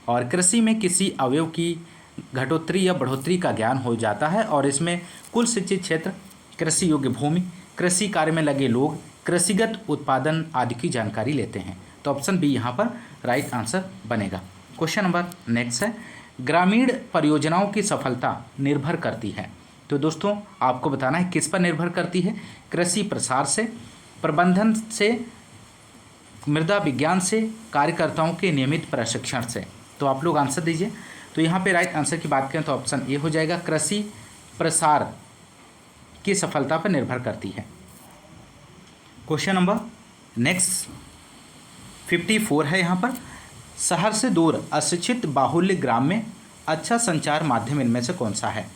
और कृषि में किसी अवयव की घटोत्तरी या बढ़ोतरी का ज्ञान हो जाता है और इसमें कुल सिंचित क्षेत्र, कृषि योग्य भूमि, कृषि कार्य में लगे लोग, कृषिगत उत्पादन आदि की जानकारी लेते हैं। तो ऑप्शन बी यहाँ पर राइट आंसर बनेगा। क्वेश्चन नंबर नेक्स्ट है, ग्रामीण परियोजनाओं की सफलता निर्भर करती है। तो दोस्तों आपको बताना है किस पर निर्भर करती है। कृषि प्रसार से, प्रबंधन से, मृदा विज्ञान से, कार्यकर्ताओं के नियमित प्रशिक्षण से। तो आप लोग आंसर दीजिए। तो यहाँ पे राइट आंसर की बात करें तो ऑप्शन ए हो जाएगा, कृषि प्रसार की सफलता पर निर्भर करती है। क्वेश्चन नंबर नेक्स्ट 54 है यहाँ पर, शहर से दूर अशिक्षित बाहुल्य ग्राम में अच्छा संचार माध्यम इनमें से कौन सा है।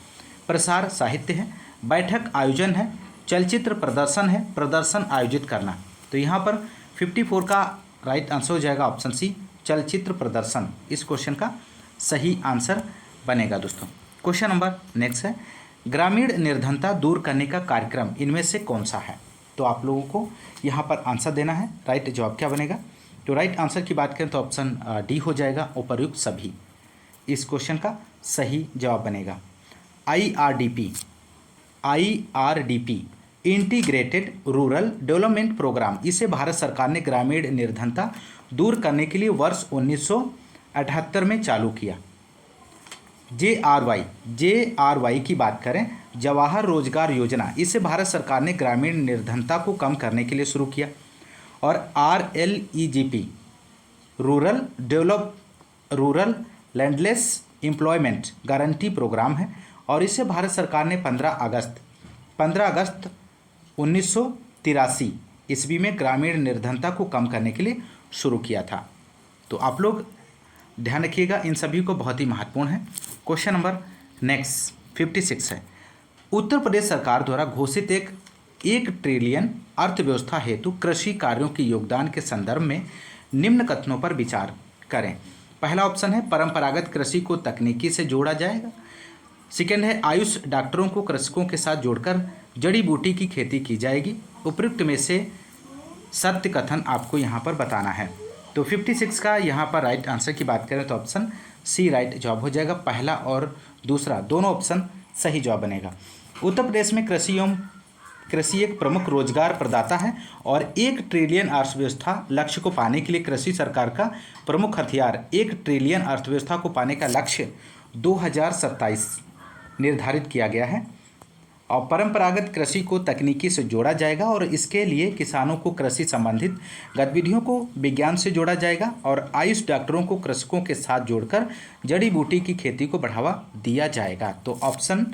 प्रसार साहित्य है, बैठक आयोजन है, चलचित्र प्रदर्शन है, प्रदर्शन आयोजित करना। तो यहाँ पर 54 का राइट आंसर हो जाएगा ऑप्शन सी चलचित्र प्रदर्शन। इस क्वेश्चन का सही आंसर बनेगा दोस्तों। क्वेश्चन नंबर नेक्स्ट है, ग्रामीण निर्धनता दूर करने का कार्यक्रम इनमें से कौन सा है। तो आप लोगों को यहाँ पर आंसर देना है, राइट जवाब क्या बनेगा। तो राइट आंसर की बात करें तो ऑप्शन डी हो जाएगा उपर्युक्त सभी। इस क्वेश्चन का सही जवाब बनेगा। IRDP integrated rural development programme, इसे भारत सरकार ने ग्रामीण निर्धनता दूर करने के लिए वर्ष 1978 में चालू किया। JRY की बात करें, जवाहर रोजगार योजना, इसे भारत सरकार ने ग्रामीण निर्धनता को कम करने के लिए शुरू किया। और RLEGP rural landless employment guarantee programme है और इसे भारत सरकार ने 15 अगस्त 1983 ईस्वी में ग्रामीण निर्धनता को कम करने के लिए शुरू किया था। तो आप लोग ध्यान रखिएगा, इन सभी को बहुत ही महत्वपूर्ण है। क्वेश्चन नंबर नेक्स्ट 56 है, उत्तर प्रदेश सरकार द्वारा घोषित 1 ट्रिलियन अर्थव्यवस्था हेतु कृषि कार्यों के योगदान के संदर्भ में निम्न कथनों पर विचार करें। पहला ऑप्शन है परंपरागत कृषि को तकनीकी से जोड़ा जाएगा। सेकेंड है आयुष डॉक्टरों को कृषकों के साथ जोड़कर जड़ी बूटी की खेती की जाएगी। उपयुक्त में से सत्य कथन आपको यहाँ पर बताना है। तो 56 का यहाँ पर राइट आंसर की बात करें तो ऑप्शन सी राइट जवाब हो जाएगा। पहला और दूसरा दोनों ऑप्शन सही जवाब बनेगा। उत्तर प्रदेश में कृषि एक प्रमुख रोजगार प्रदाता है और 1 ट्रिलियन अर्थव्यवस्था लक्ष्य को पाने के लिए कृषि सरकार का प्रमुख हथियार 1 ट्रिलियन अर्थव्यवस्था को पाने का लक्ष्य 2027 निर्धारित किया गया है। और परंपरागत कृषि को तकनीकी से जोड़ा जाएगा और इसके लिए किसानों को कृषि संबंधित गतिविधियों को विज्ञान से जोड़ा जाएगा और आयुष डॉक्टरों को कृषकों के साथ जोड़कर जड़ी बूटी की खेती को बढ़ावा दिया जाएगा। तो ऑप्शन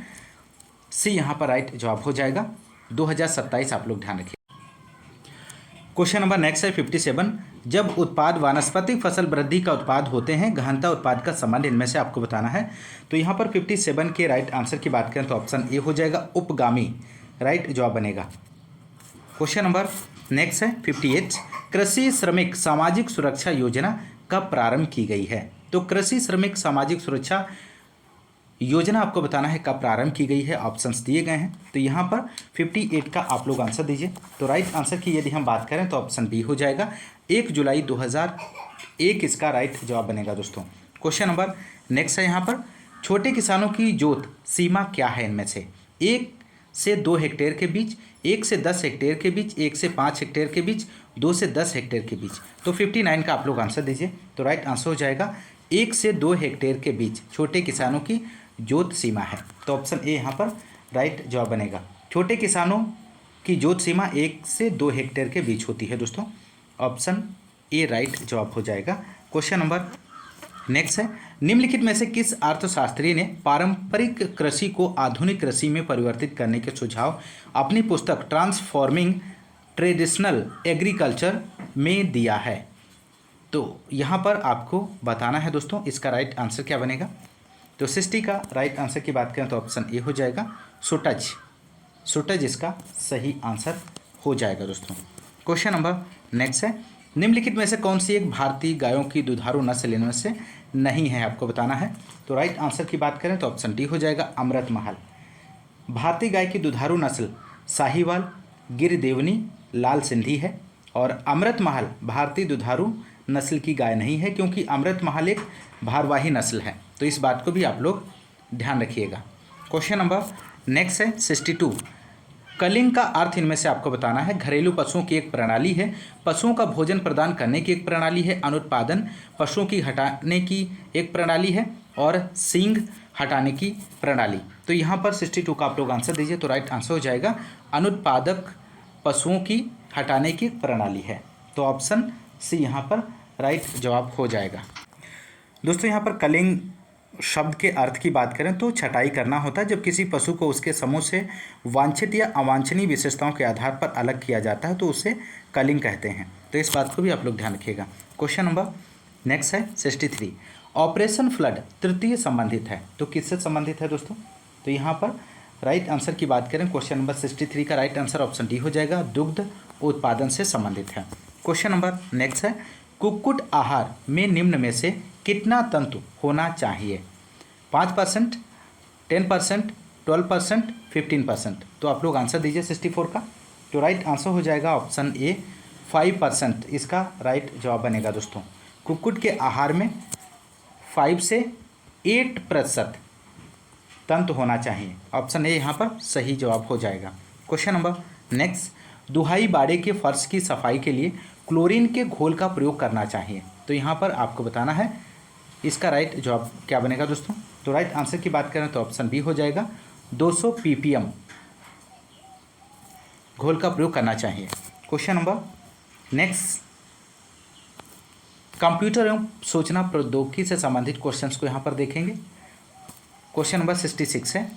सी यहाँ पर राइट जवाब हो जाएगा। 2027 आप लोग ध्यान रखिए। क्वेश्चन नंबर नेक्स्ट है 57, जब उत्पाद वानस्पतिक फसल वृद्धि का उत्पाद होते हैं गहनता उत्पाद का संबंध इनमें से आपको बताना है। तो यहाँ पर 57 के राइट आंसर की बात करें तो ऑप्शन ए हो जाएगा, उपगामी राइट जवाब बनेगा। क्वेश्चन नंबर नेक्स्ट है 58, कृषि श्रमिक सामाजिक सुरक्षा योजना कब प्रारंभ की गई है। तो कृषि श्रमिक सामाजिक सुरक्षा योजना आपको बताना है कब प्रारंभ की गई है। ऑप्शंस दिए गए हैं। तो यहाँ पर 58 का आप लोग आंसर दीजिए। तो राइट आंसर की यदि हम बात करें तो ऑप्शन बी हो जाएगा, 1 जुलाई 2001 इसका राइट जवाब बनेगा दोस्तों। क्वेश्चन नंबर नेक्स्ट है यहाँ पर, छोटे किसानों की जोत सीमा क्या है इनमें से। 1 से 2 हेक्टेयर के बीच, 1 से 10 हेक्टेयर के बीच, 1 से 5 हेक्टेयर के बीच, 2 से 10 हेक्टेयर के बीच। तो 59 का आप लोग आंसर दीजिए। तो राइट आंसर हो जाएगा 1 से 2 हेक्टेयर के बीच छोटे किसानों की जोत सीमा है। तो ऑप्शन ए यहाँ पर राइट जवाब बनेगा। छोटे किसानों की जोत सीमा 1 से 2 हेक्टेयर के बीच होती है दोस्तों। ऑप्शन ए राइट जवाब हो जाएगा। क्वेश्चन नंबर नेक्स्ट है, निम्नलिखित में से किस अर्थशास्त्री ने पारंपरिक कृषि को आधुनिक कृषि में परिवर्तित करने के सुझाव अपनी पुस्तक ट्रांसफॉर्मिंग ट्रेडिशनल एग्रीकल्चर में दिया है। तो यहाँ पर आपको बताना है दोस्तों इसका राइट आंसर क्या बनेगा। तो 60 का राइट आंसर की बात करें तो ऑप्शन ए हो जाएगा, सुटज इसका सही आंसर हो जाएगा दोस्तों। क्वेश्चन नंबर नेक्स्ट है, निम्नलिखित में से कौन सी एक भारतीय गायों की दुधारू नस्ल इनमें से नहीं है आपको बताना है। तो राइट आंसर की बात करें तो ऑप्शन डी हो जाएगा, अमृत महल। भारतीय गाय की दुधारू नस्ल साहिवाल, गिर देवनी, लाल सिंधी है और अमृत महल भारतीय दुधारू नस्ल की गाय नहीं है क्योंकि अमृत महल एक भारवाही नस्ल है। तो इस बात को भी आप लोग ध्यान रखिएगा। क्वेश्चन नंबर नेक्स्ट है 62, कलिंग का अर्थ इनमें से आपको बताना है। घरेलू पशुओं की एक प्रणाली है, पशुओं का भोजन प्रदान करने की एक प्रणाली है, अनुत्पादन पशुओं की हटाने की एक प्रणाली है और सींग हटाने की प्रणाली। तो यहाँ पर 62 का आप लोग आंसर दीजिए। तो राइट आंसर हो जाएगा, अनुत्पादक पशुओं की हटाने की प्रणाली है। तो ऑप्शन सी यहाँ पर राइट जवाब हो जाएगा। दोस्तों यहाँ पर कलिंग शब्द के अर्थ की बात करें तो छटाई करना होता है। जब किसी पशु को उसके समूह से वांछित या अवांछनीय विशेषताओं के आधार पर अलग किया जाता है तो उसे कलिंग कहते हैं। तो इस बात को भी आप लोग ध्यान रखिएगा। क्वेश्चन नंबर नेक्स्ट है 63, ऑपरेशन फ्लड तृतीय संबंधित है। तो किससे संबंधित है दोस्तों। तो यहाँ पर राइट आंसर की बात करें, क्वेश्चन नंबर 63 का राइट आंसर ऑप्शन डी हो जाएगा, दुग्ध उत्पादन से संबंधित है। क्वेश्चन नंबर नेक्स्ट है, कुक्कुट आहार में निम्न में से कितना तंतु होना चाहिए। 5%, 10%, 12%, 15%। तो आप लोग आंसर दीजिए 64 का। तो राइट आंसर हो जाएगा ऑप्शन ए 5%, इसका राइट जवाब बनेगा दोस्तों। कुक्कुट के आहार में 5 से 8% तंतु होना चाहिए। ऑप्शन ए यहाँ पर सही जवाब हो जाएगा। क्वेश्चन नंबर नेक्स्ट, दुहाई बाड़े के फर्श की सफाई के लिए क्लोरीन के घोल का प्रयोग करना चाहिए। तो यहाँ पर आपको बताना है इसका राइट जवाब क्या बनेगा दोस्तों। तो राइट आंसर की बात करें तो ऑप्शन बी हो जाएगा, 200 ppm घोल का प्रयोग करना चाहिए। क्वेश्चन नंबर नेक्स्ट, कंप्यूटर एवं सूचना प्रौद्योगिकी से संबंधित क्वेश्चंस को यहाँ पर देखेंगे। क्वेश्चन नंबर 66 है,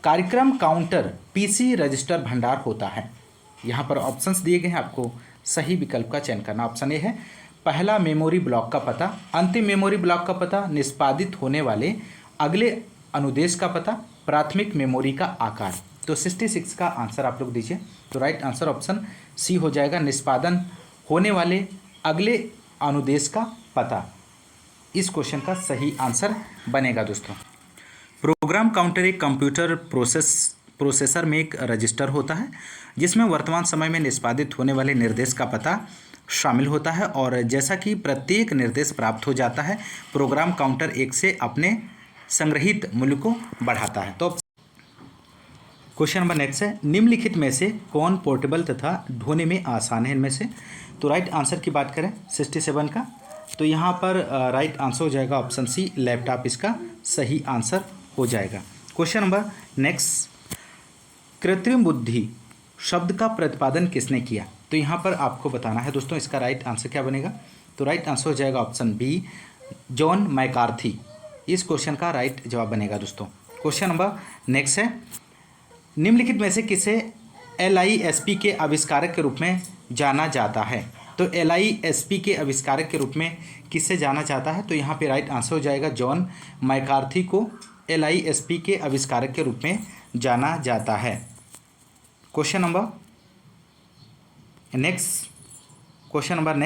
कार्यक्रम काउंटर पीसी रजिस्टर भंडार होता है। यहाँ पर ऑप्शंस दिए गए हैं, आपको सही विकल्प का चयन करना। ऑप्शन ए है पहला मेमोरी ब्लॉक का पता, अंतिम मेमोरी ब्लॉक का पता, निष्पादित होने वाले अगले अनुदेश का पता, प्राथमिक मेमोरी का आकार। तो 66 का आंसर आप लोग दीजिए। तो राइट आंसर ऑप्शन सी हो जाएगा, निष्पादन होने वाले अगले अनुदेश का पता। इस क्वेश्चन का सही आंसर बनेगा दोस्तों। प्रोग्राम काउंटर एक कंप्यूटर प्रोसेसर में एक रजिस्टर होता है जिसमें वर्तमान समय में निष्पादित होने वाले निर्देश का पता शामिल होता है, और जैसा कि प्रत्येक निर्देश प्राप्त हो जाता है प्रोग्राम काउंटर एक से अपने संग्रहित मूल्य को बढ़ाता है। तो क्वेश्चन नंबर नेक्स्ट है, निम्नलिखित में से कौन पोर्टेबल तथा ढोने में आसान है इनमें से। तो राइट आंसर की बात करें 67 का, तो यहाँ पर राइट आंसर हो जाएगा ऑप्शन सी, लैपटॉप इसका सही आंसर हो जाएगा। क्वेश्चन नंबर नेक्स्ट, कृत्रिम बुद्धि शब्द का प्रतिपादन किसने किया। तो यहाँ पर आपको बताना है दोस्तों इसका राइट आंसर क्या बनेगा। तो राइट आंसर हो जाएगा ऑप्शन बी, जॉन मैकार्थी। इस क्वेश्चन का राइट जवाब बनेगा दोस्तों। क्वेश्चन नंबर नेक्स्ट है, निम्नलिखित में से किसे LISP के आविष्कारक के रूप में जाना जाता है। तो LISP के आविष्कारक के रूप में किससे जाना जाता है। तो यहाँ पे राइट आंसर हो जाएगा जॉन मैकार्थी को LISP के आविष्कारक के रूप में जाना जाता है। Question number next, question number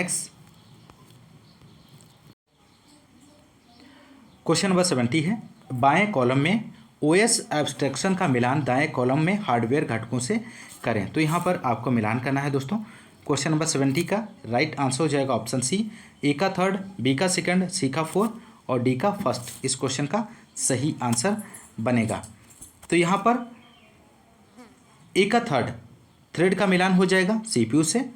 70 है, बाएं कॉलम में OS एब्स्ट्रैक्शन का मिलान दाएं कॉलम में हार्डवेयर घटकों से करें। तो यहाँ पर आपको मिलान करना है दोस्तों। क्वेश्चन नंबर 70 का राइट आंसर हो जाएगा ऑप्शन सी, ए का थर्ड, बी का सेकंड, सी का फोर्थ और डी का फर्स्ट। इस क्वेश्चन का सही आंसर बनेगा। तो यहाँ पर ए का थ्रेड का मिलान हो जाएगा CPU से,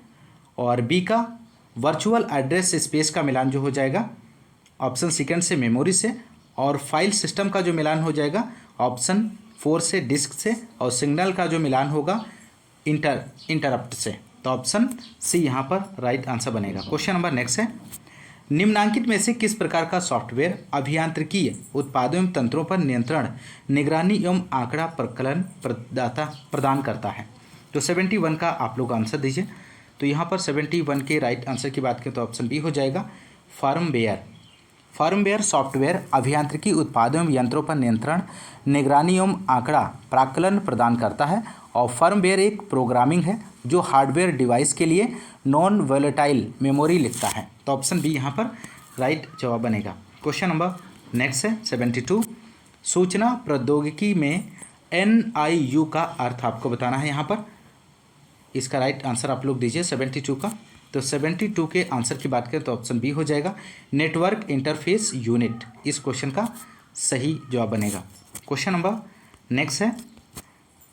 और बी का वर्चुअल एड्रेस स्पेस का मिलान जो हो जाएगा ऑप्शन सेकंड से मेमोरी से, और फाइल सिस्टम का जो मिलान हो जाएगा ऑप्शन 4 से डिस्क से, और सिग्नल का जो मिलान होगा इंटरप्ट से। तो ऑप्शन सी यहाँ पर राइट आंसर बनेगा। क्वेश्चन नंबर नेक्स्ट है, निम्नलिखित में से किस प्रकार का सॉफ्टवेयर अभियांत्रिकीय उत्पादों एवं तंत्रों पर नियंत्रण, निगरानी एवं आंकड़ा प्रकलन प्रदान करता है। तो 71 का आप लोग आंसर दीजिए। तो यहाँ पर 71 के राइट आंसर की बात करें तो ऑप्शन बी हो जाएगा, फार्मवेयर सॉफ्टवेयर अभियांत्रिकी उत्पादों एवं यंत्रों पर नियंत्रण, निगरानी एवं आंकड़ा प्राकलन प्रदान करता है। और फर्मवेयर एक प्रोग्रामिंग है जो हार्डवेयर डिवाइस के लिए नॉन वोलेटाइल मेमोरी लिखता है। तो ऑप्शन बी यहाँ पर राइट जवाब बनेगा। क्वेश्चन नंबर नेक्स्ट है 72, सूचना प्रौद्योगिकी में NIU का अर्थ आपको बताना है। यहाँ पर इसका राइट आंसर आप लोग दीजिए 72 का। तो 72 के आंसर की बात करें तो ऑप्शन बी हो जाएगा, नेटवर्क इंटरफेस यूनिट। इस क्वेश्चन का सही जवाब बनेगा। क्वेश्चन नंबर नेक्स्ट है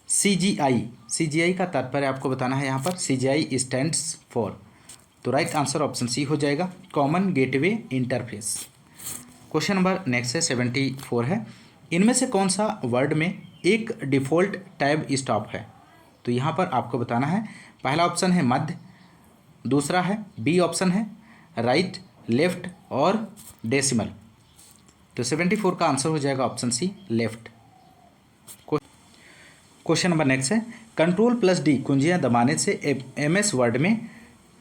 CGI का तात्पर्य आपको बताना है। यहाँ पर CGI स्टैंड्स फॉर, तो राइट आंसर ऑप्शन सी हो जाएगा, common gateway interface. Question number next है 74 है, इनमें से कौन सा वर्ड में एक डिफ़ॉल्ट टैब स्टॉप है। तो यहाँ पर आपको बताना है, पहला ऑप्शन है मध्य, दूसरा है बी ऑप्शन है राइट, लेफ्ट और डेसिमल। तो 74 का आंसर हो जाएगा option C, left. Question number next है, Ctrl+D कुंजियाँ दबाने से MS वर्ड में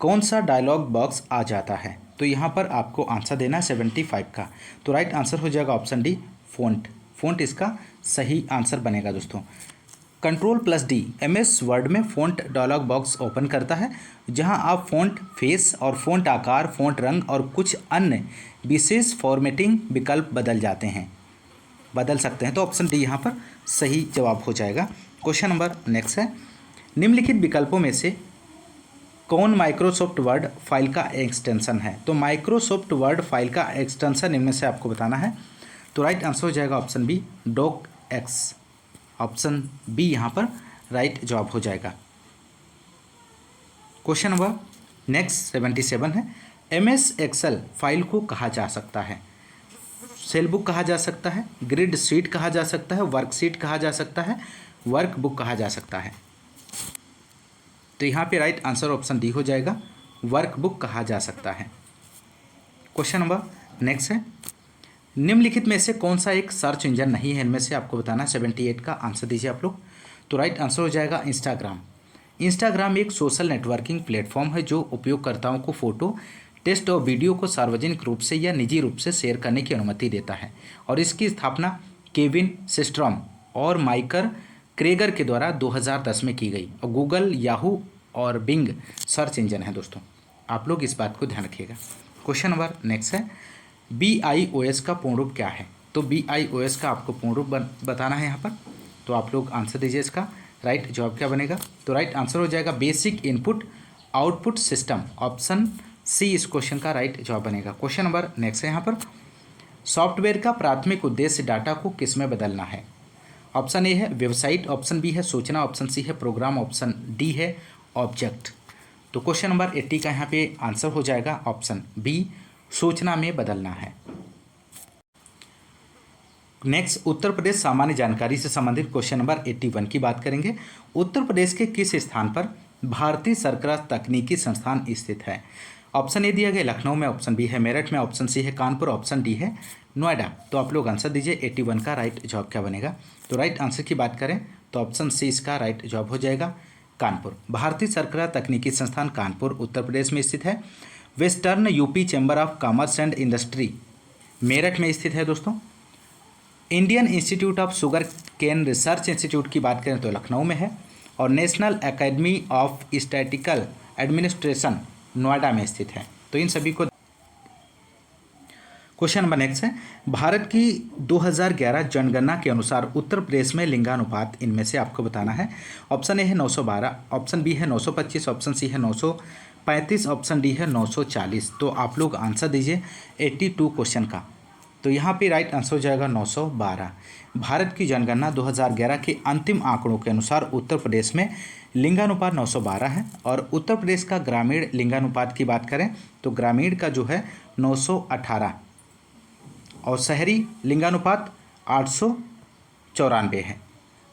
कौन सा डायलॉग बॉक्स आ जाता है। तो यहाँ पर आपको आंसर देना है 75 का। तो राइट आंसर हो जाएगा ऑप्शन डी, फ़ॉन्ट इसका सही आंसर बनेगा दोस्तों। Ctrl+D MS वर्ड में फ़ॉन्ट डायलॉग बॉक्स ओपन करता है, जहां आप फ़ॉन्ट फेस और फ़ॉन्ट आकार, फ़ॉन्ट रंग और कुछ अन्य विशेष फॉर्मेटिंग विकल्प बदल सकते हैं। तो ऑप्शन डी यहाँ पर सही जवाब हो जाएगा। क्वेश्चन नंबर नेक्स्ट है, निम्नलिखित विकल्पों में से कौन माइक्रोसॉफ्ट वर्ड फाइल का एक्सटेंशन है। तो माइक्रोसॉफ्ट वर्ड फाइल का एक्सटेंशन इनमें से आपको बताना है। तो राइट आंसर हो जाएगा option B, docx. Option B यहाँ पर राइट जवाब हो जाएगा। क्वेश्चन नंबर नेक्स्ट 77 है, MS एक्सेल फाइल को कहा जा सकता है। सेल बुक कहा जा सकता है, ग्रिड शीट कहा जा सकता है, वर्कशीट कहा जा सकता है, वर्क बुक कहा जा सकता है। तो यहाँ पे राइट आंसर ऑप्शन डी हो जाएगा, वर्क बुक कहा जा सकता है। क्वेश्चन नंबर नेक्स्ट है, निम्नलिखित में से कौन सा एक सर्च इंजन नहीं है, इनमें से आपको बताना है। 78 का आंसर दीजिए आप लोग। तो राइट आंसर हो जाएगा इंस्टाग्राम एक सोशल नेटवर्किंग प्लेटफॉर्म है जो उपयोगकर्ताओं को फोटो, टेक्स्ट और वीडियो को सार्वजनिक रूप से या निजी रूप से शेयर करने की अनुमति देता है, और इसकी स्थापना केविन सिस्ट्रॉम और माइकल क्रेगर के द्वारा 2010 में की गई। और गूगल, याहू और बिंग सर्च इंजन है दोस्तों। आप लोग इस बात को ध्यान रखिएगा। क्वेश्चन नंबर नेक्स्ट है, BIOS का पूर्ण रूप क्या है? तो BIOS का आपको पूर्ण रूप बताना है यहाँ पर। तो आप लोग आंसर दीजिए इसका। राइट जवाब क्या बनेगा? तो राइट आंसर हो जाएगा basic input output system. Option C इस क्वेश्चन का राइट जवाब बनेगा। क्वेश्चन नंबर नेक्स्ट है यहाँ पर, सॉफ्टवेयर का प्राथमिक उद्देश्य डाटा को किस में बदलना है? ऑप्शन ए है वेबसाइट, ऑप्शन बी है सूचना, ऑप्शन सी है प्रोग्राम, ऑप्शन डी है ऑब्जेक्ट। तो क्वेश्चन नंबर 80 का यहाँ पे आंसर हो जाएगा ऑप्शन बी, सूचना में बदलना है। नेक्स्ट, उत्तर प्रदेश सामान्य जानकारी से संबंधित क्वेश्चन नंबर 81 की बात करेंगे। उत्तर प्रदेश के किस स्थान पर भारतीय सरकार तकनीकी संस्थान स्थित है? ऑप्शन ए दिया गया लखनऊ में, ऑप्शन बी है मेरठ में, ऑप्शन सी है कानपुर, ऑप्शन डी है नोएडा। तो आप लोग आंसर दीजिए 81 का राइट जवाब क्या बनेगा? तो राइट आंसर की बात करें तो ऑप्शन सी इसका राइट जवाब हो जाएगा कानपुर। भारतीय सरकार तकनीकी संस्थान कानपुर उत्तर प्रदेश में स्थित है। Western UP chamber of commerce and industry Meerut में स्थित है दोस्तों। Indian institute of sugar cane research institute की बात करें तो लखनऊ में है। और national academy of statical administration Noida में स्थित है। तो इन सभी को क्वेश्चन नंबर नेक्स्ट है, भारत की 2011 जनगणना के अनुसार उत्तर प्रदेश में लिंगानुपात इनमें से आपको बताना है। ऑप्शन ए है 912, ऑप्शन बी है 925, ऑप्शन सी है 935, ऑप्शन डी है 940। तो आप लोग आंसर दीजिए 82 क्वेश्चन का। तो यहाँ पे राइट आंसर हो जाएगा 912। भारत की जनगणना 2011 के अंतिम आंकड़ों के अनुसार उत्तर प्रदेश में लिंगानुपात 912 है। और उत्तर प्रदेश का ग्रामीण लिंगानुपात की बात करें तो ग्रामीण का जो है 918 और शहरी लिंगानुपात 894 है।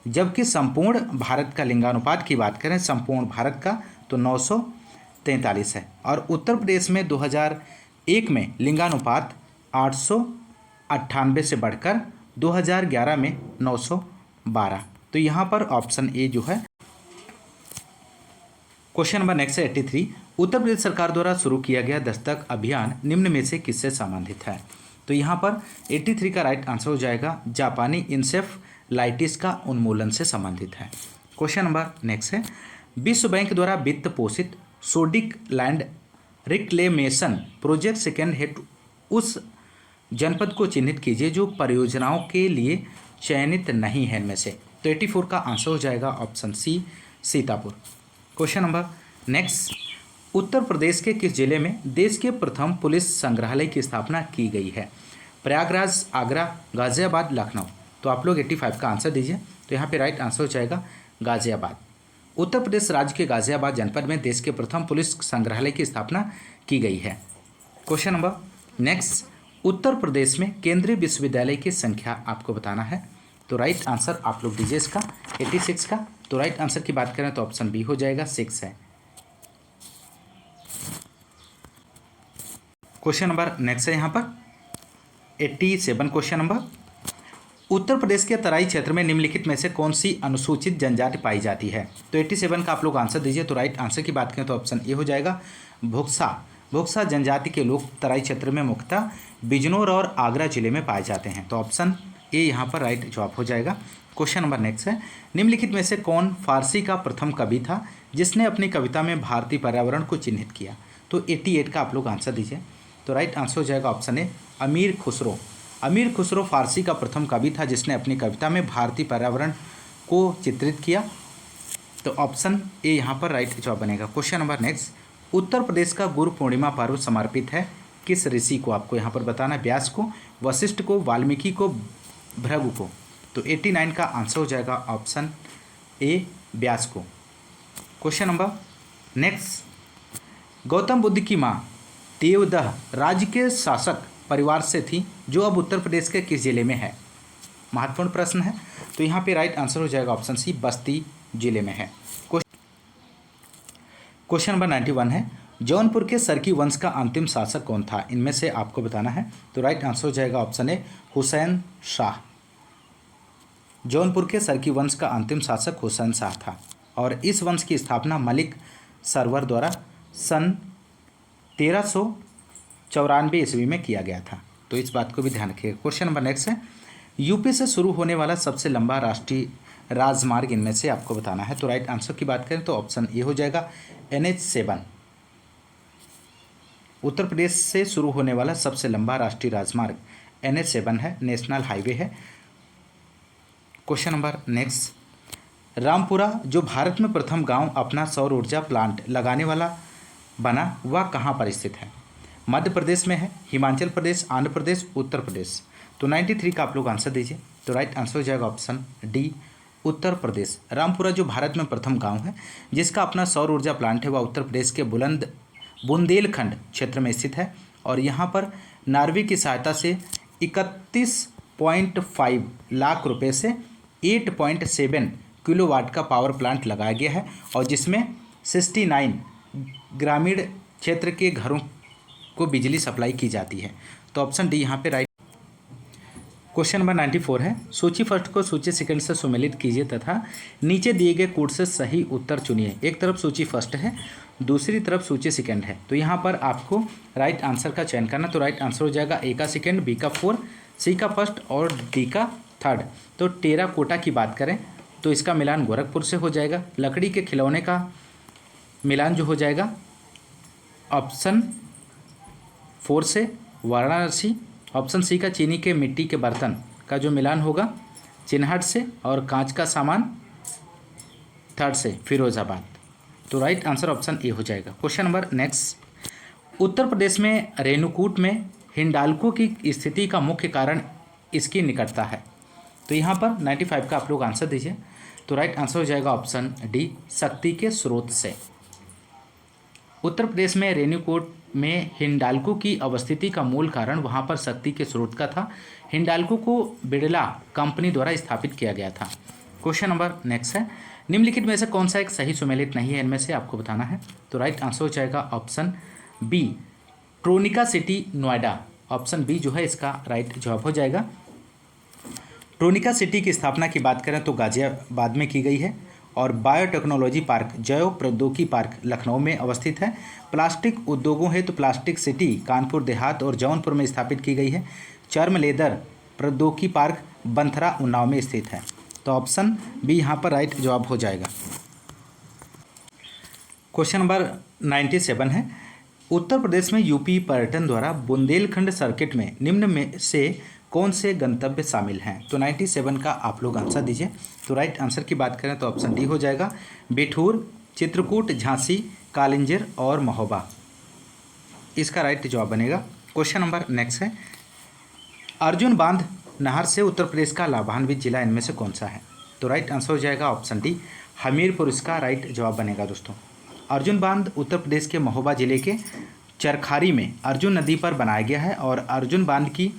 जबकि संपूर्ण भारत का लिंगानुपात की बात करें संपूर्ण भारत का तो 943 है। और उत्तर प्रदेश में 2001 में लिंगानुपात 898 से बढ़कर 2011 में 912। तो यहाँ पर ऑप्शन ए जो है। क्वेश्चन नंबर नेक्स्ट है 83, उत्तर प्रदेश सरकार द्वारा शुरू किया गया दस्तक अभियान निम्न में से किससे संबंधित है? तो यहाँ पर 83 का राइट आंसर हो जाएगा जापानी इंसेफ्लाइटिस का उन्मूलन से संबंधित है। क्वेश्चन नंबर नेक्स्ट है, विश्व बैंक द्वारा वित्त पोषित sodic land reclamation project second head उस जनपद को चिन्हित कीजिए जो परियोजनाओं के लिए चयनित नहीं है इनमें से। तो 84 का आंसर हो जाएगा option C Sitapur. Question number next, Uttar Pradesh के किस जिले में देश के प्रथम पुलिस संग्रहालय की स्थापना की गई है? प्रयागराज, आगरा, गाजियाबाद, लखनऊ। तो आप लोग 85 का आंसर दीजिए। तो यहाँ पे राइट आंसर हो जाएगा गाजियाबाद। उत्तर प्रदेश राज्य के गाजियाबाद जनपद में देश के प्रथम पुलिस संग्रहालय की स्थापना की गई है। क्वेश्चन नंबर नेक्स्ट, उत्तर प्रदेश में केंद्रीय विश्वविद्यालय की संख्या आपको बताना है। तो राइट आंसर आप लोग दीजिए इसका 86 का। तो राइट आंसर की बात करें तो ऑप्शन बी हो जाएगा 6 है। क्वेश्चन नंबर नेक्स्ट है यहाँ पर 87 क्वेश्चन नंबर, उत्तर प्रदेश के तराई क्षेत्र में निम्नलिखित में से कौन सी अनुसूचित जनजाति पाई जाती है? तो 87 का आप लोग आंसर दीजिए। तो राइट आंसर की बात करें तो ऑप्शन ए हो जाएगा भुक्सा। भुक्सा जनजाति के लोग तराई क्षेत्र में मुख्यतः बिजनौर और आगरा जिले में पाए जाते हैं। तो ऑप्शन ए यहाँ पर राइट जवाब हो जाएगा। क्वेश्चन नंबर नेक्स्ट है, निम्नलिखित में से कौन फारसी का प्रथम कवि था जिसने अपनी कविता में भारतीय पर्यावरण को चिन्हित किया? तो 88 का आप लोग आंसर दीजिए। तो राइट आंसर हो जाएगा ऑप्शन ए अमीर खुसरो। अमीर खुसरो फारसी का प्रथम कवि था जिसने अपनी कविता में भारतीय पर्यावरण को चित्रित किया। तो ऑप्शन ए यहाँ पर राइट जवाब बनेगा। क्वेश्चन नंबर नेक्स्ट, उत्तर प्रदेश का गुरु पूर्णिमा पर्व समर्पित है किस ऋषि को? आपको यहाँ पर बताना है, व्यास को, वशिष्ठ को, वाल्मीकि को, भृगु को। तो 89 का आंसर हो जाएगा ऑप्शन ए व्यास को। Question number next, Gautam Buddha की माँ देवदह राज्य के शासक परिवार से थी जो अब उत्तर प्रदेश के किस जिले में है? महत्वपूर्ण प्रश्न है। तो यहाँ पे राइट आंसर हो जाएगा ऑप्शन सी बस्ती जिले में है। क्वेश्चन नंबर 91 है, जौनपुर के सरकी वंश का अंतिम शासक कौन था? इनमें से आपको बताना है। तो राइट आंसर हो जाएगा ऑप्शन ए हुसैन शाह। जौनपुर के सरकी वंश का अंतिम शासक हुसैन शाह था और इस वंश की स्थापना मलिक सरवर द्वारा सन 1394 ईस्वी में किया गया था। तो इस बात को भी ध्यान रखिएगा। क्वेश्चन नंबर नेक्स्ट है, यूपी से शुरू होने वाला सबसे लंबा राष्ट्रीय राजमार्ग इनमें से आपको बताना है। तो राइट आंसर की बात करें तो ऑप्शन ए हो जाएगा NH7। उत्तर प्रदेश से शुरू होने वाला सबसे लंबा राष्ट्रीय राजमार्ग NH7 है, नेशनल हाईवे है। क्वेश्चन नंबर नेक्स्ट, रामपुरा जो भारत में प्रथम गांव अपना सौर ऊर्जा प्लांट लगाने वाला बना, वह कहाँ पर स्थित है? मध्य प्रदेश में है, हिमाचल प्रदेश, आंध्र प्रदेश, उत्तर प्रदेश। तो 93 का आप लोग आंसर दीजिए। तो राइट आंसर हो जाएगा ऑप्शन डी, उत्तर प्रदेश। रामपुरा जो भारत में प्रथम गांव है जिसका अपना सौर ऊर्जा प्लांट है, वह उत्तर प्रदेश के बुंदेलखंड क्षेत्र में स्थित है और यहाँ पर नार्वे की सहायता से 31.5 लाख रुपए से 8.7 किलोवाट का पावर प्लांट लगाया गया है और जिसमें 69 ग्रामीण क्षेत्र के घरों को बिजली सप्लाई की जाती है। तो ऑप्शन डी यहाँ पे राइट। क्वेश्चन नंबर 94 है, सूची फर्स्ट को सूची सेकंड से सुमेलित कीजिए तथा नीचे दिए गए कोड से सही उत्तर चुनिए। एक तरफ सूची फर्स्ट है, दूसरी तरफ सूची सेकंड है। तो यहाँ पर आपको राइट आंसर का चयन करना। तो राइट आंसर हो जाएगा ए का सेकंड, बी का 4, सी का फर्स्ट और डी का थर्ड। तो टेराकोटा की बात करें तो इसका मिलान गोरखपुर से हो जाएगा। लकड़ी के खिलौने का मिलान जो हो जाएगा ऑप्शन 4 से वाराणसी। ऑप्शन सी का चीनी के मिट्टी के बर्तन का जो मिलान होगा चिन्हट से, और कांच का सामान थर्ड से फिरोजाबाद। तो राइट आंसर ऑप्शन ए हो जाएगा। क्वेश्चन नंबर नेक्स्ट, उत्तर प्रदेश में रेणुकूट में हिंडाल्को की स्थिति का मुख्य कारण इसकी निकटता है। तो यहाँ पर 95 का आप लोग आंसर दीजिए। तो राइट आंसर हो जाएगा ऑप्शन डी, शक्ति के स्रोत से। उत्तर प्रदेश में रेणुकूट में हिंडाल्को की अवस्थिति का मूल कारण वहां पर शक्ति के स्रोत का था। हिंडाल्को को बिरला कंपनी द्वारा स्थापित किया गया था। क्वेश्चन नंबर नेक्स्ट है, निम्नलिखित में से कौन सा एक सही सुमेलित नहीं है, इनमें से आपको बताना है। तो राइट आंसर हो जाएगा option B, Tronica city Noida. Option B जो है इसका राइट जवाब हो जाएगा। ट्रोनिका सिटी की स्थापना की बात करें तो गाजियाबाद में की गई है और बायोटेक्नोलॉजी पार्क, जैव प्रौद्योगिकी पार्क लखनऊ में अवस्थित है। प्लास्टिक उद्योगों हेतु प्लास्टिक सिटी कानपुर देहात और जौनपुर में स्थापित की गई है। चर्म लेदर प्रौद्योगिकी पार्क बंथरा उन्नाव में स्थित है। तो ऑप्शन बी यहाँ पर राइट जवाब हो जाएगा। क्वेश्चन नंबर 97 है, उत्तर प्रदेश में यूपी पर्यटन द्वारा बुंदेलखंड सर्किट में निम्न में से कौन से गंतव्य शामिल हैं? तो 97 का आप लोग आंसर दीजिए। तो राइट आंसर की बात करें तो ऑप्शन डी हो जाएगा, बिठूर, चित्रकूट, झांसी, कालिंजर और महोबा। इसका राइट जवाब बनेगा। क्वेश्चन नंबर नेक्स्ट है, अर्जुन बांध नहर से उत्तर प्रदेश का लाभान्वित जिला इनमें से कौन सा है? तो राइट आंसर हो जाएगा ऑप्शन डी, हमीरपुर इसका राइट जवाब बनेगा। दोस्तों, अर्जुन बांध उत्तर प्रदेश के महोबा जिले के चरखारी में अर्जुन नदी पर बनाया गया है और अर्जुन बांध की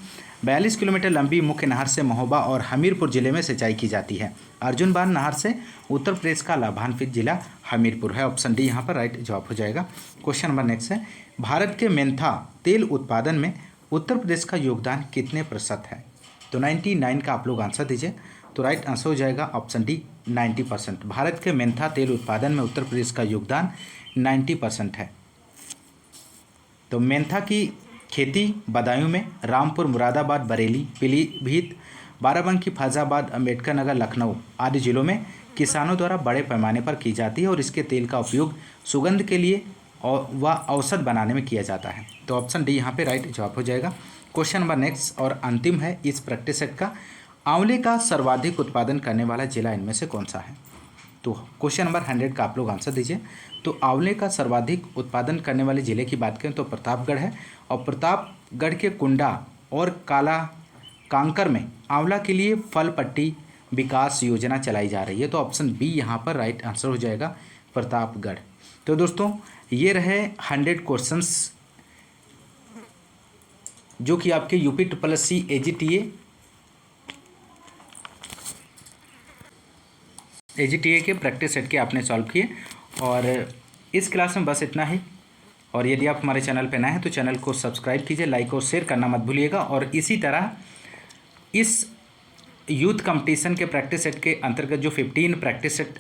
42 किलोमीटर लंबी मुख्य नहर से महोबा और हमीरपुर जिले में सिंचाई की जाती है। अर्जुन बांध नहर से उत्तर प्रदेश का लाभान्वित जिला हमीरपुर है। ऑप्शन डी यहाँ पर राइट जवाब हो जाएगा। क्वेश्चन नंबर नेक्स्ट है, भारत के मेंथा तेल उत्पादन में उत्तर प्रदेश का योगदान कितने प्रतिशत है? तो 99 का आप लोग आंसर दीजिए। तो राइट आंसर हो जाएगा ऑप्शन डी, 90%। भारत के मेंथा तेल उत्पादन में उत्तर प्रदेश का योगदान 90% है। तो मेंथा की खेती बदायूं में, रामपुर, मुरादाबाद, बरेली, पीलीभीत, बाराबंकी, फैजाबाद, अम्बेडकर नगर, लखनऊ आदि जिलों में किसानों द्वारा बड़े पैमाने पर की जाती है और इसके तेल का उपयोग सुगंध के लिए और व औषध बनाने में किया जाता है। तो ऑप्शन डी यहाँ पे राइट जवाब हो जाएगा। क्वेश्चन नंबर नेक्स्ट और अंतिम है इस प्रैक्टिस सेट का, आंवले का सर्वाधिक उत्पादन करने वाला जिला इनमें से कौन सा है? तो क्वेश्चन नंबर 100 का आप लोग आंसर दीजिए। तो आंवले का सर्वाधिक उत्पादन करने वाले जिले की बात करें तो प्रतापगढ़ है और प्रतापगढ़ के कुंडा और काला कांकर में आंवला के लिए फल पट्टी विकास योजना चलाई जा रही है। तो ऑप्शन बी यहाँ पर राइट आंसर हो जाएगा, प्रतापगढ़। तो दोस्तों, ये रहे 100 क्वेश्चंस जो कि आपके यूपी SSC AGTA के प्रैक्टिस सेट के आपने सॉल्व किए। और इस क्लास में बस इतना ही। और यदि आप हमारे चैनल पर नए हैं तो चैनल को सब्सक्राइब कीजिए, लाइक और शेयर करना मत भूलिएगा। और इसी तरह इस यूथ कंपटीशन के प्रैक्टिस सेट के अंतर्गत जो 15 प्रैक्टिस सेट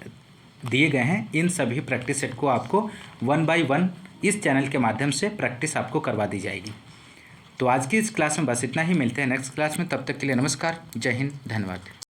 दिए गए हैं, इन सभी प्रैक्टिस सेट को आपको 1 by 1 इस चैनल के माध्यम से प्रैक्टिस आपको करवा दी जाएगी। तो आज की इस क्लास में बस इतना ही, मिलते हैं नेक्स्ट क्लास में, तब तक के लिए नमस्कार, जय हिंद, धन्यवाद।